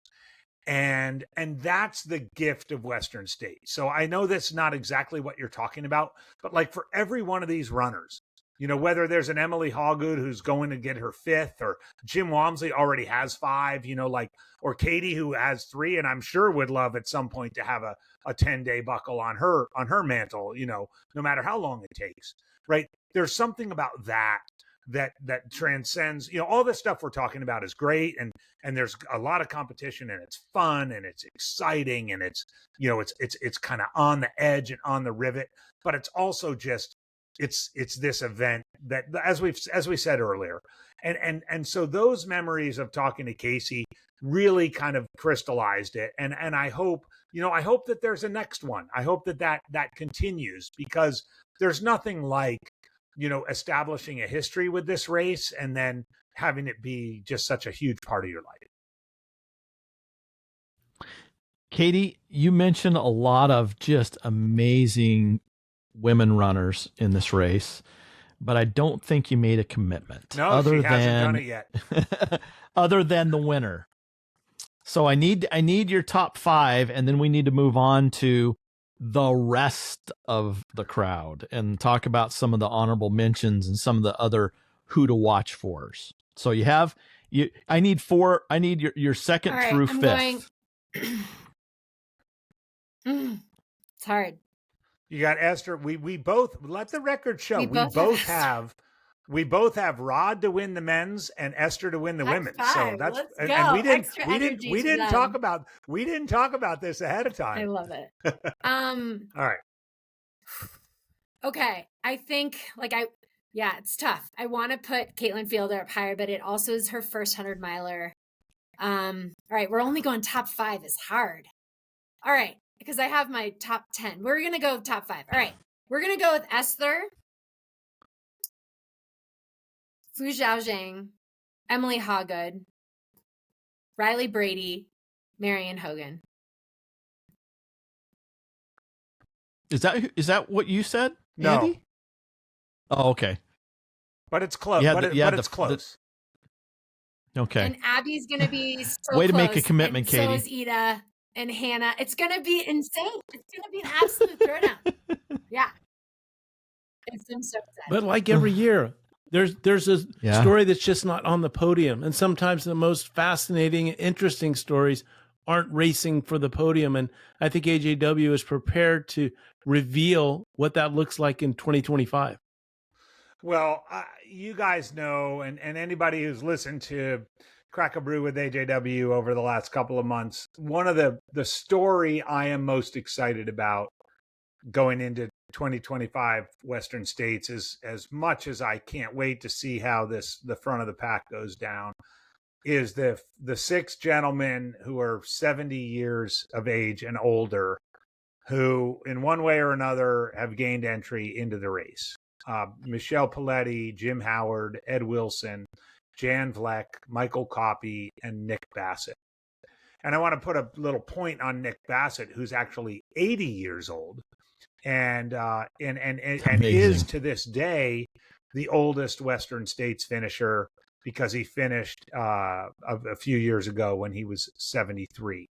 And that's the gift of Western States. So I know that's not exactly what you're talking about, but like for every one of these runners, whether there's an Emily Hawgood who's going to get her 5th, or Jim Walmsley already has 5, or Katie who has 3, and I'm sure would love at some point to have a 10-day buckle on her mantle, no matter how long it takes, right? There's something about that transcends, all this stuff we're talking about is great. And there's a lot of competition, and it's fun and it's exciting, and it's, it's kind of on the edge and on the rivet, but it's also just, it's this event that, as we said earlier. And so those memories of talking to Casey really kind of crystallized it. And I hope, I hope that there's a next one. I hope that continues, because there's nothing like, establishing a history with this race and then having it be just such a huge part of your life. Katie, you mentioned a lot of just amazing women runners in this race, but I don't think you made a commitment. No, she hasn't done it yet. Other than the winner. So I need your top 5, and then we need to move on to the rest of the crowd and talk about some of the honorable mentions and some of the other who to watch fors. So I need 4. I need your second through 5th. It's hard. You got Esther. We both, let the record show, we both have Rod to win the men's and Esther to win the women's. So that's, and we didn't talk about this ahead of time. I love it. All right. Okay. I think it's tough. I want to put Caitlin Fielder up higher, but it also is her first 100 miler. All right. We're only going top 5 is hard. All right. Because I have my top 10. We're going to go top 5. All right. We're going to go with Esther, Fu Zhaozhang, Emily Hawgood, Riley Brady, Marion Hogan. Is that what you said, No. Andy? Oh, okay. But it's close. It's close. Okay. And Abby's going to be so way close, to make a commitment, Katie. So is Ida and Hannah. It's going to be insane. It's going to be an absolute throwdown. Yeah. I'm so excited. But like every year, there's a story that's just not on the podium. And sometimes the most fascinating, interesting stories aren't racing for the podium. And I think AJW is prepared to reveal what that looks like in 2025. Well, you guys know, and anybody who's listened to Crack a Brew with AJW over the last couple of months, one of the story I am most excited about going into 2025 Western States is, as much as I can't wait to see how the front of the pack goes down, is the 6 gentlemen who are 70 years of age and older, who in one way or another have gained entry into the race. Michelle Paletti, Jim Howard, Ed Wilson, Jan Vleck, Michael Coppy, and Nick Bassett. And I want to put a little point on Nick Bassett, who's actually 80 years old and is to this day the oldest Western States finisher, because he finished a few years ago when he was 73.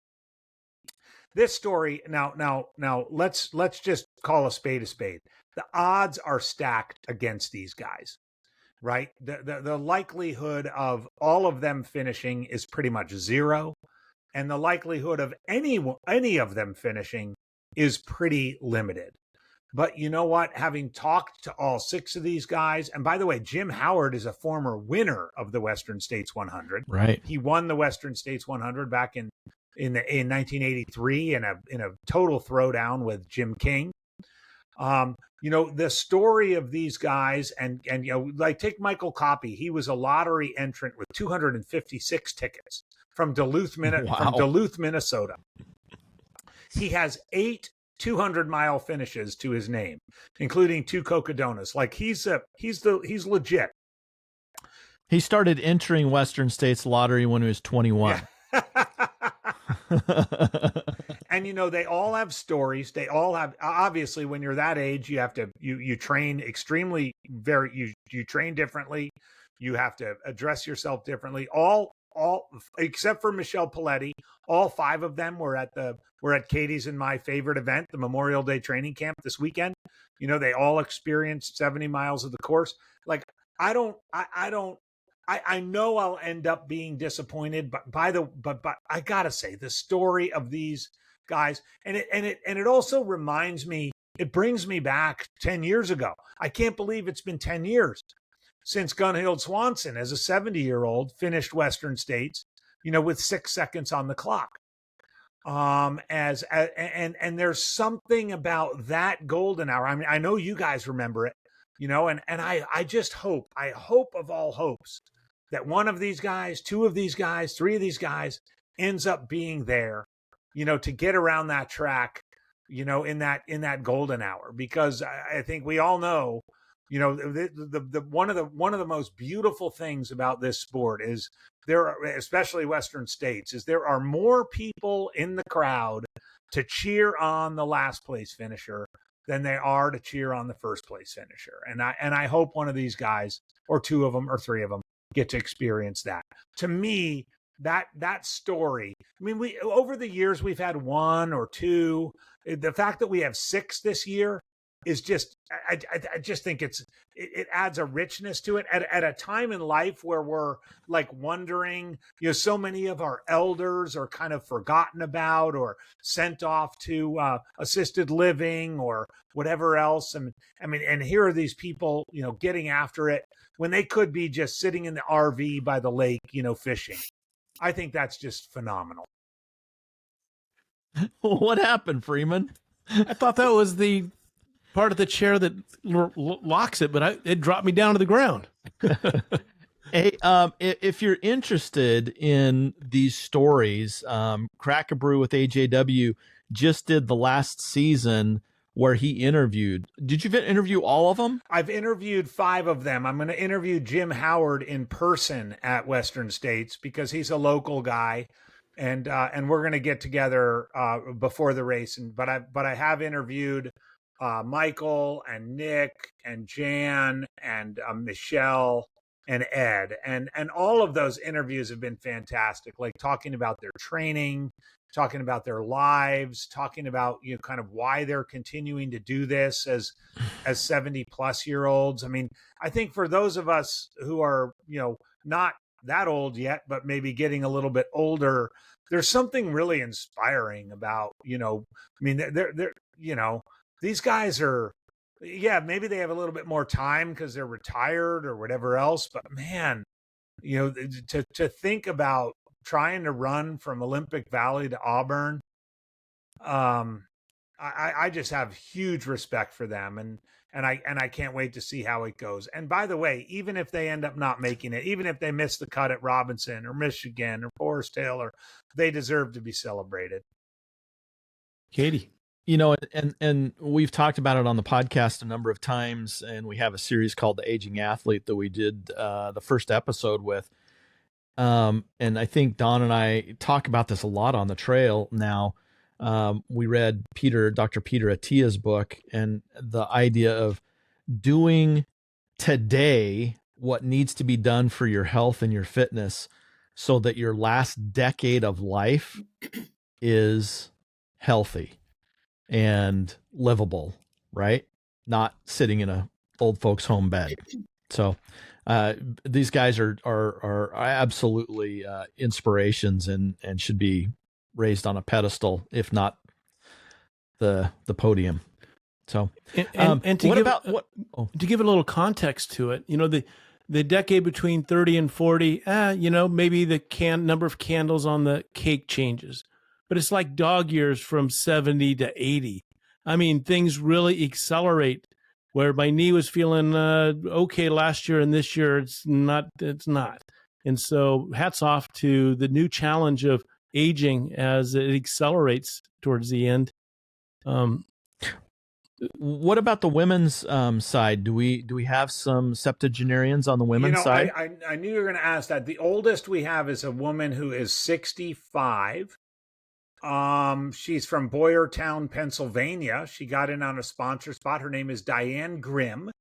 This story now let's just call a spade a spade. The odds are stacked against these guys, right? The likelihood of all of them finishing is pretty much 0, and the likelihood of any of them finishing is pretty limited. But you know what? Having talked to all 6 of these guys, and by the way, Jim Howard is a former winner of the Western States 100. Right. He won the Western States 100 back in 1983 in a total throwdown with Jim King. The story of these guys, and like take Michael Coppy. He was a lottery entrant with 256 tickets from Duluth, Minnesota. He has 8 200-mile finishes to his name, including 2 Cocodonas. Like he's legit. He started entering Western States lottery when he was 21. Yeah. And they all have stories. They all have, obviously, when you're that age, you have to you train extremely you train differently. You have to address yourself differently. All all except for Michelle Paletti, all 5 of them were at Katie's and my favorite event, the Memorial Day training camp this weekend. You know, they all experienced 70 miles of the course. Like, I know I'll end up being disappointed, but I gotta say, the story of these guys, and it also reminds me, it brings me back 10 years ago. I can't believe it's been 10 years since Gunhild Swanson, as a 70-year-old, finished Western States, you know, with 6 seconds on the clock. And there's something about that golden hour. I mean, I know you guys remember it, you know, and I just hope of all hopes that one of these guys, 2 of these guys, 3 of these guys ends up being there, you know, to get around that track, you know, in that golden hour, because I think we all know, you know, the one of the most beautiful things about this sport is there are, especially Western States, is there are more people in the crowd to cheer on the last place finisher than they are to cheer on the first place finisher. And I hope one of these guys, or 2 of them or 3 of them, get to experience that. To me, that story, I mean, we, over the years, we've had 1 or 2. The fact that we have 6 this year is just, I just think it adds a richness to it at a time in life where we're like wondering, you know, so many of our elders are kind of forgotten about or sent off to assisted living or whatever else. And I mean, and here are these people, you know, getting after it when they could be just sitting in the RV by the lake, you know, fishing. I think that's just phenomenal. What happened, Freeman? I thought that was the part of the chair that locks it, but it dropped me down to the ground. Hey, if you're interested in these stories, Crack a Brew with AJW just did the last season where he interviewed. Did you interview all of them? I've interviewed 5 of them. I'm going to interview Jim Howard in person at Western States because he's a local guy, and we're going to get together before the race. But I have interviewed Michael and Nick and Jan and Michelle and Ed, and all of those interviews have been fantastic. Like talking about their training, talking about their lives, talking about, you know, kind of why they're continuing to do this as 70-plus-year-olds. I mean, I think for those of us who are, you know, not that old yet, but maybe getting a little bit older, there's something really inspiring about, you know, I mean, they're you know, these guys are, yeah, maybe they have a little bit more time because they're retired or whatever else, but man, you know, to think about trying to run from Olympic Valley to Auburn, I just have huge respect for them, and I can't wait to see how it goes. And by the way, even if they end up not making it, even if they miss the cut at Robinson or Michigan or Forest Hill, or they deserve to be celebrated. Katie. You know, and we've talked about it on the podcast a number of times, and we have a series called The Aging Athlete that we did the first episode with. And I think Don and I talk about this a lot on the trail now. We read Dr. Peter Attia's book, and the idea of doing today what needs to be done for your health and your fitness so that your last decade of life is healthy and livable, right? Not sitting in a old folks home bed. So these guys are absolutely inspirations and should be raised on a pedestal, if not the podium. So and to give it a little context to it, you know, the decade between 30 and 40, you know, maybe the number of candles on the cake changes, but it's like dog years from 70 to 80. I mean, things really accelerate. Where my knee was feeling okay last year, and this year it's not. And so hats off to the new challenge of aging as it accelerates towards the end. What about the women's side? Do we have some septuagenarians on the women's side? I knew you were going to ask that. The oldest we have is a woman who is 65. She's from Boyertown, Pennsylvania. She got in on a sponsor spot. Her name is Diane Grimm.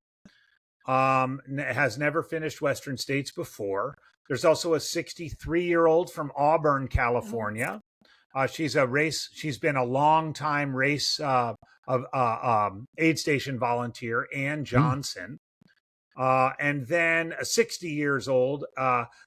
Has never finished Western States before. There's also a 63-year-old from Auburn, California. She's been a long time race aid station volunteer, Ann Johnson. And then a 60 years old,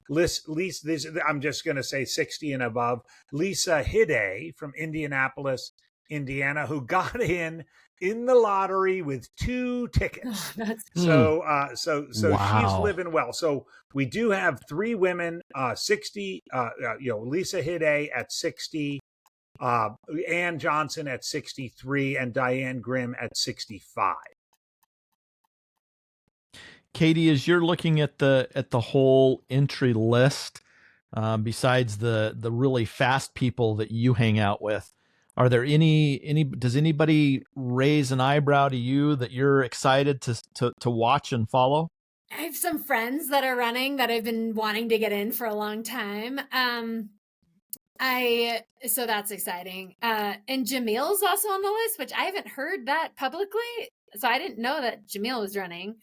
Lisa, I'm just going to say 60 and above, Lisa Hide from Indianapolis, Indiana, who got in the lottery with 2 tickets. So wow. She's living well. So we do have 3 women, 60, Lisa Hide at 60, Ann Johnson at 63, and Diane Grimm at 65. Katie, as you're looking at the whole entry list, besides the really fast people that you hang out with, are there does anybody raise an eyebrow to you that you're excited to watch and follow? I have some friends that are running that I've been wanting to get in for a long time. So that's exciting. And Jamil's also on the list, which I haven't heard that publicly. So I didn't know that Jamil was running.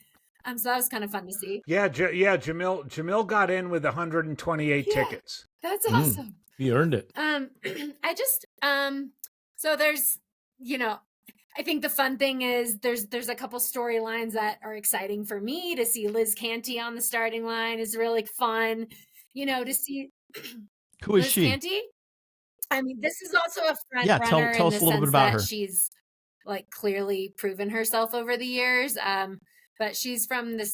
So that was kind of fun to see. Yeah, Jamil got in with 128 tickets. That's awesome. He earned it. So there's, I think the fun thing is there's a couple storylines that are exciting for me. To see Liz Canty on the starting line is really fun. To see who is Liz she? Canty. I mean, this is also a front runner tell us a little bit about her. She's like clearly proven herself over the years. But she's from the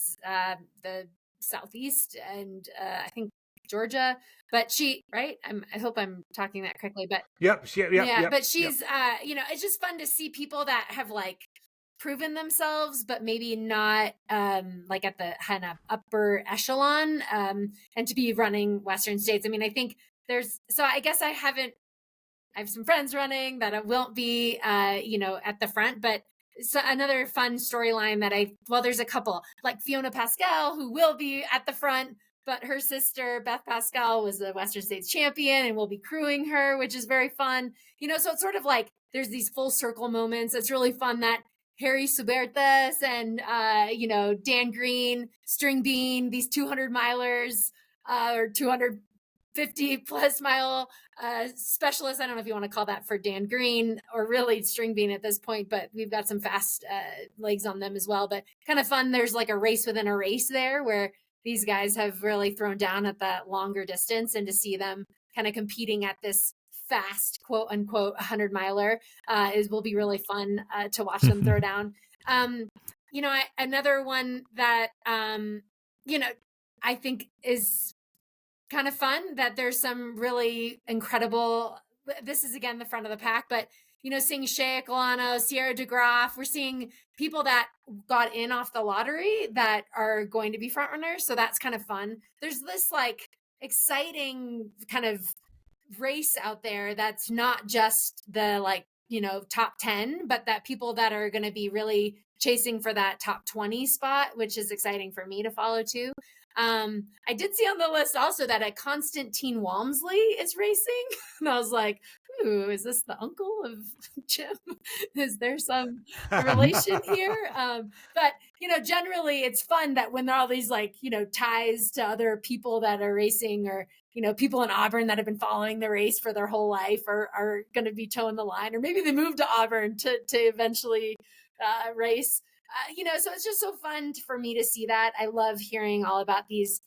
Southeast and I think Georgia. But right? I hope I'm talking that correctly. But yep. But she's it's just fun to see people that have like proven themselves, but maybe not like at the kind of upper echelon, and to be running Western States. I mean, I think I guess I have some friends running that I won't be at the front, but so another fun storyline that there's a couple like Fiona Pascal who will be at the front, but her sister Beth Pascal was the Western States champion and will be crewing her, which is very fun. So it's sort of like there's these full circle moments. It's really fun that Harry Subertas and Dan Green, String Bean, these 200 milers or 250 plus mile specialists. I don't know if you want to call that for Dan Green or really String Bean at this point, but we've got some fast legs on them as well. But kind of fun. There's like a race within a race there where these guys have really thrown down at that longer distance, and to see them kind of competing at this fast, quote unquote, 100 miler will be really fun to watch them throw down. Another one that, I think is kind of fun, that there's some really incredible, this is again the front of the pack, but seeing Shea Colano, Sierra DeGraff, we're seeing people that got in off the lottery that are going to be front runners. So that's kind of fun. There's this like exciting kind of race out there that's not just the top 10, but that people that are going to be really chasing for that top 20 spot, which is exciting for me to follow too. I did see on the list also that a Constantine Walmsley is racing. And I was like, ooh, is this the uncle of Jim? Is there some relation here? But, generally it's fun that when there are all these ties to other people that are racing, or, people in Auburn that have been following the race for their whole life are going to be towing the line, or maybe they moved to Auburn to eventually race. So it's just so fun for me to see that. I love hearing all about these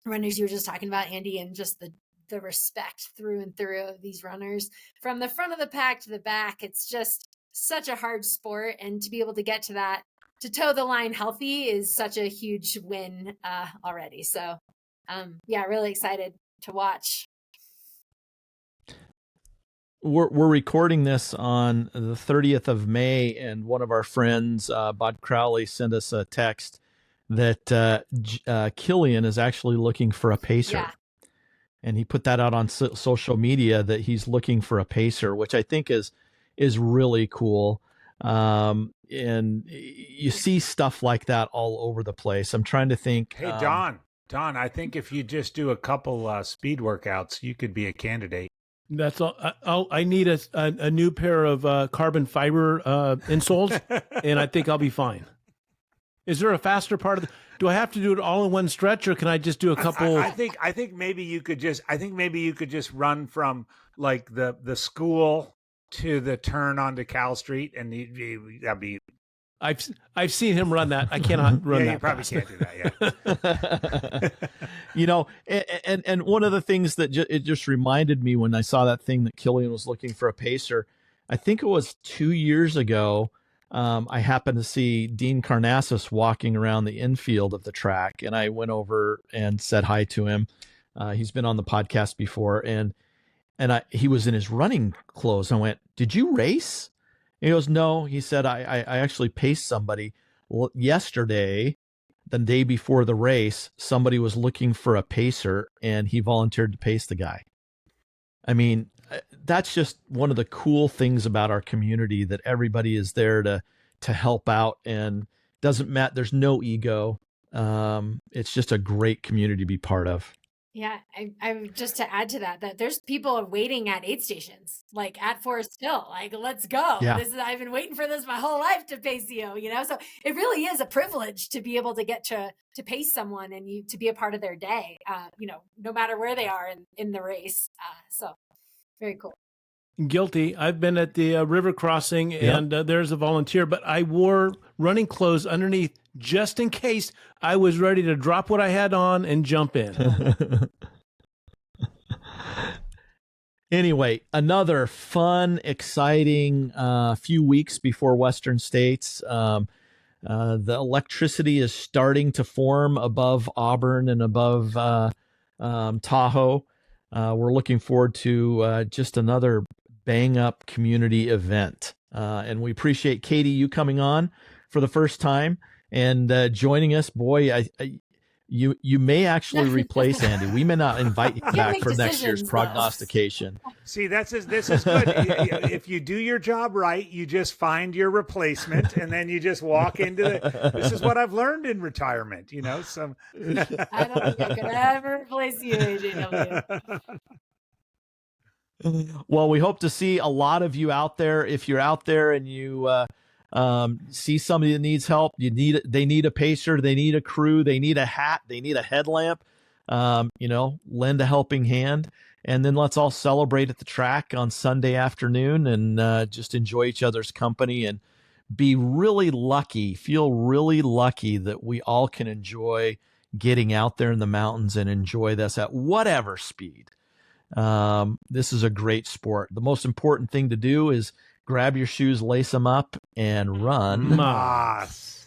runners you were just talking about, Andy, and just the respect through and through of these runners from the front of the pack to the back. It's just such a hard sport, and to be able to get to that, to toe the line healthy, is such a huge win already. So really excited to watch. We're recording this on the 30th of May, and one of our friends, Bod Crowley, sent us a text that Killian is actually looking for a pacer. Yeah. And he put that out on social media that he's looking for a pacer, which I think is really cool. And you see stuff like that all over the place. I'm trying to think. Hey, Don, I think if you just do a couple speed workouts, you could be a candidate. That's all. I need a new pair of carbon fiber insoles, and I think I'll be fine. Is there a faster part of the, do I have to do it all in one stretch, or can I just do a couple? I think maybe you could just run from like the school to the turn onto Cal Street, and that'd be. I've seen him run that. I cannot run that. You probably fast. can't do that. Yeah. You know, and one of the things that it just reminded me when I saw that thing that Killian was looking for a pacer, I think it was 2 years ago. I happened to see Dean Karnassus walking around the infield of the track, and I went over and said hi to him. He's been on the podcast before, and he was in his running clothes. I went, "Did you race?" And he goes, "No." He said, I actually paced somebody yesterday. The day before the race, somebody was looking for a pacer, and he volunteered to pace the guy. I mean, that's just one of the cool things about our community, that everybody is there to help out, and doesn't matter. There's no ego. It's just a great community to be part of. Yeah, I just to add to that there's people waiting at aid stations, like at Forest Hill, like, let's go. Yeah. I've been waiting for this my whole life to pace you, so it really is a privilege to be able to get to pace someone and to be a part of their day, no matter where they are in the race. So very cool. Guilty. I've been at the river crossing, and there's a volunteer, but I wore running clothes underneath just in case I was ready to drop what I had on and jump in. Anyway, another fun, exciting few weeks before Western States. The electricity is starting to form above Auburn and above Tahoe. We're looking forward to just another bang-up community event. And we appreciate, Katie, you coming on for the first time and joining us. Boy, you may actually replace Andy. We may not invite you back for next year's prognostication. See, this is good. If you do your job right, you just find your replacement, and then you just walk into this is what I've learned in retirement, So I don't think I could ever replace you, AJW. Well, we hope to see a lot of you out there. If you're out there and you see somebody that needs help, they need a pacer, they need a crew, they need a hat, they need a headlamp, lend a helping hand. And then let's all celebrate at the track on Sunday afternoon and just enjoy each other's company and be really lucky, feel really lucky that we all can enjoy getting out there in the mountains and enjoy this at whatever speed. This is a great sport. The most important thing to do is grab your shoes, lace them up, and run. Mas.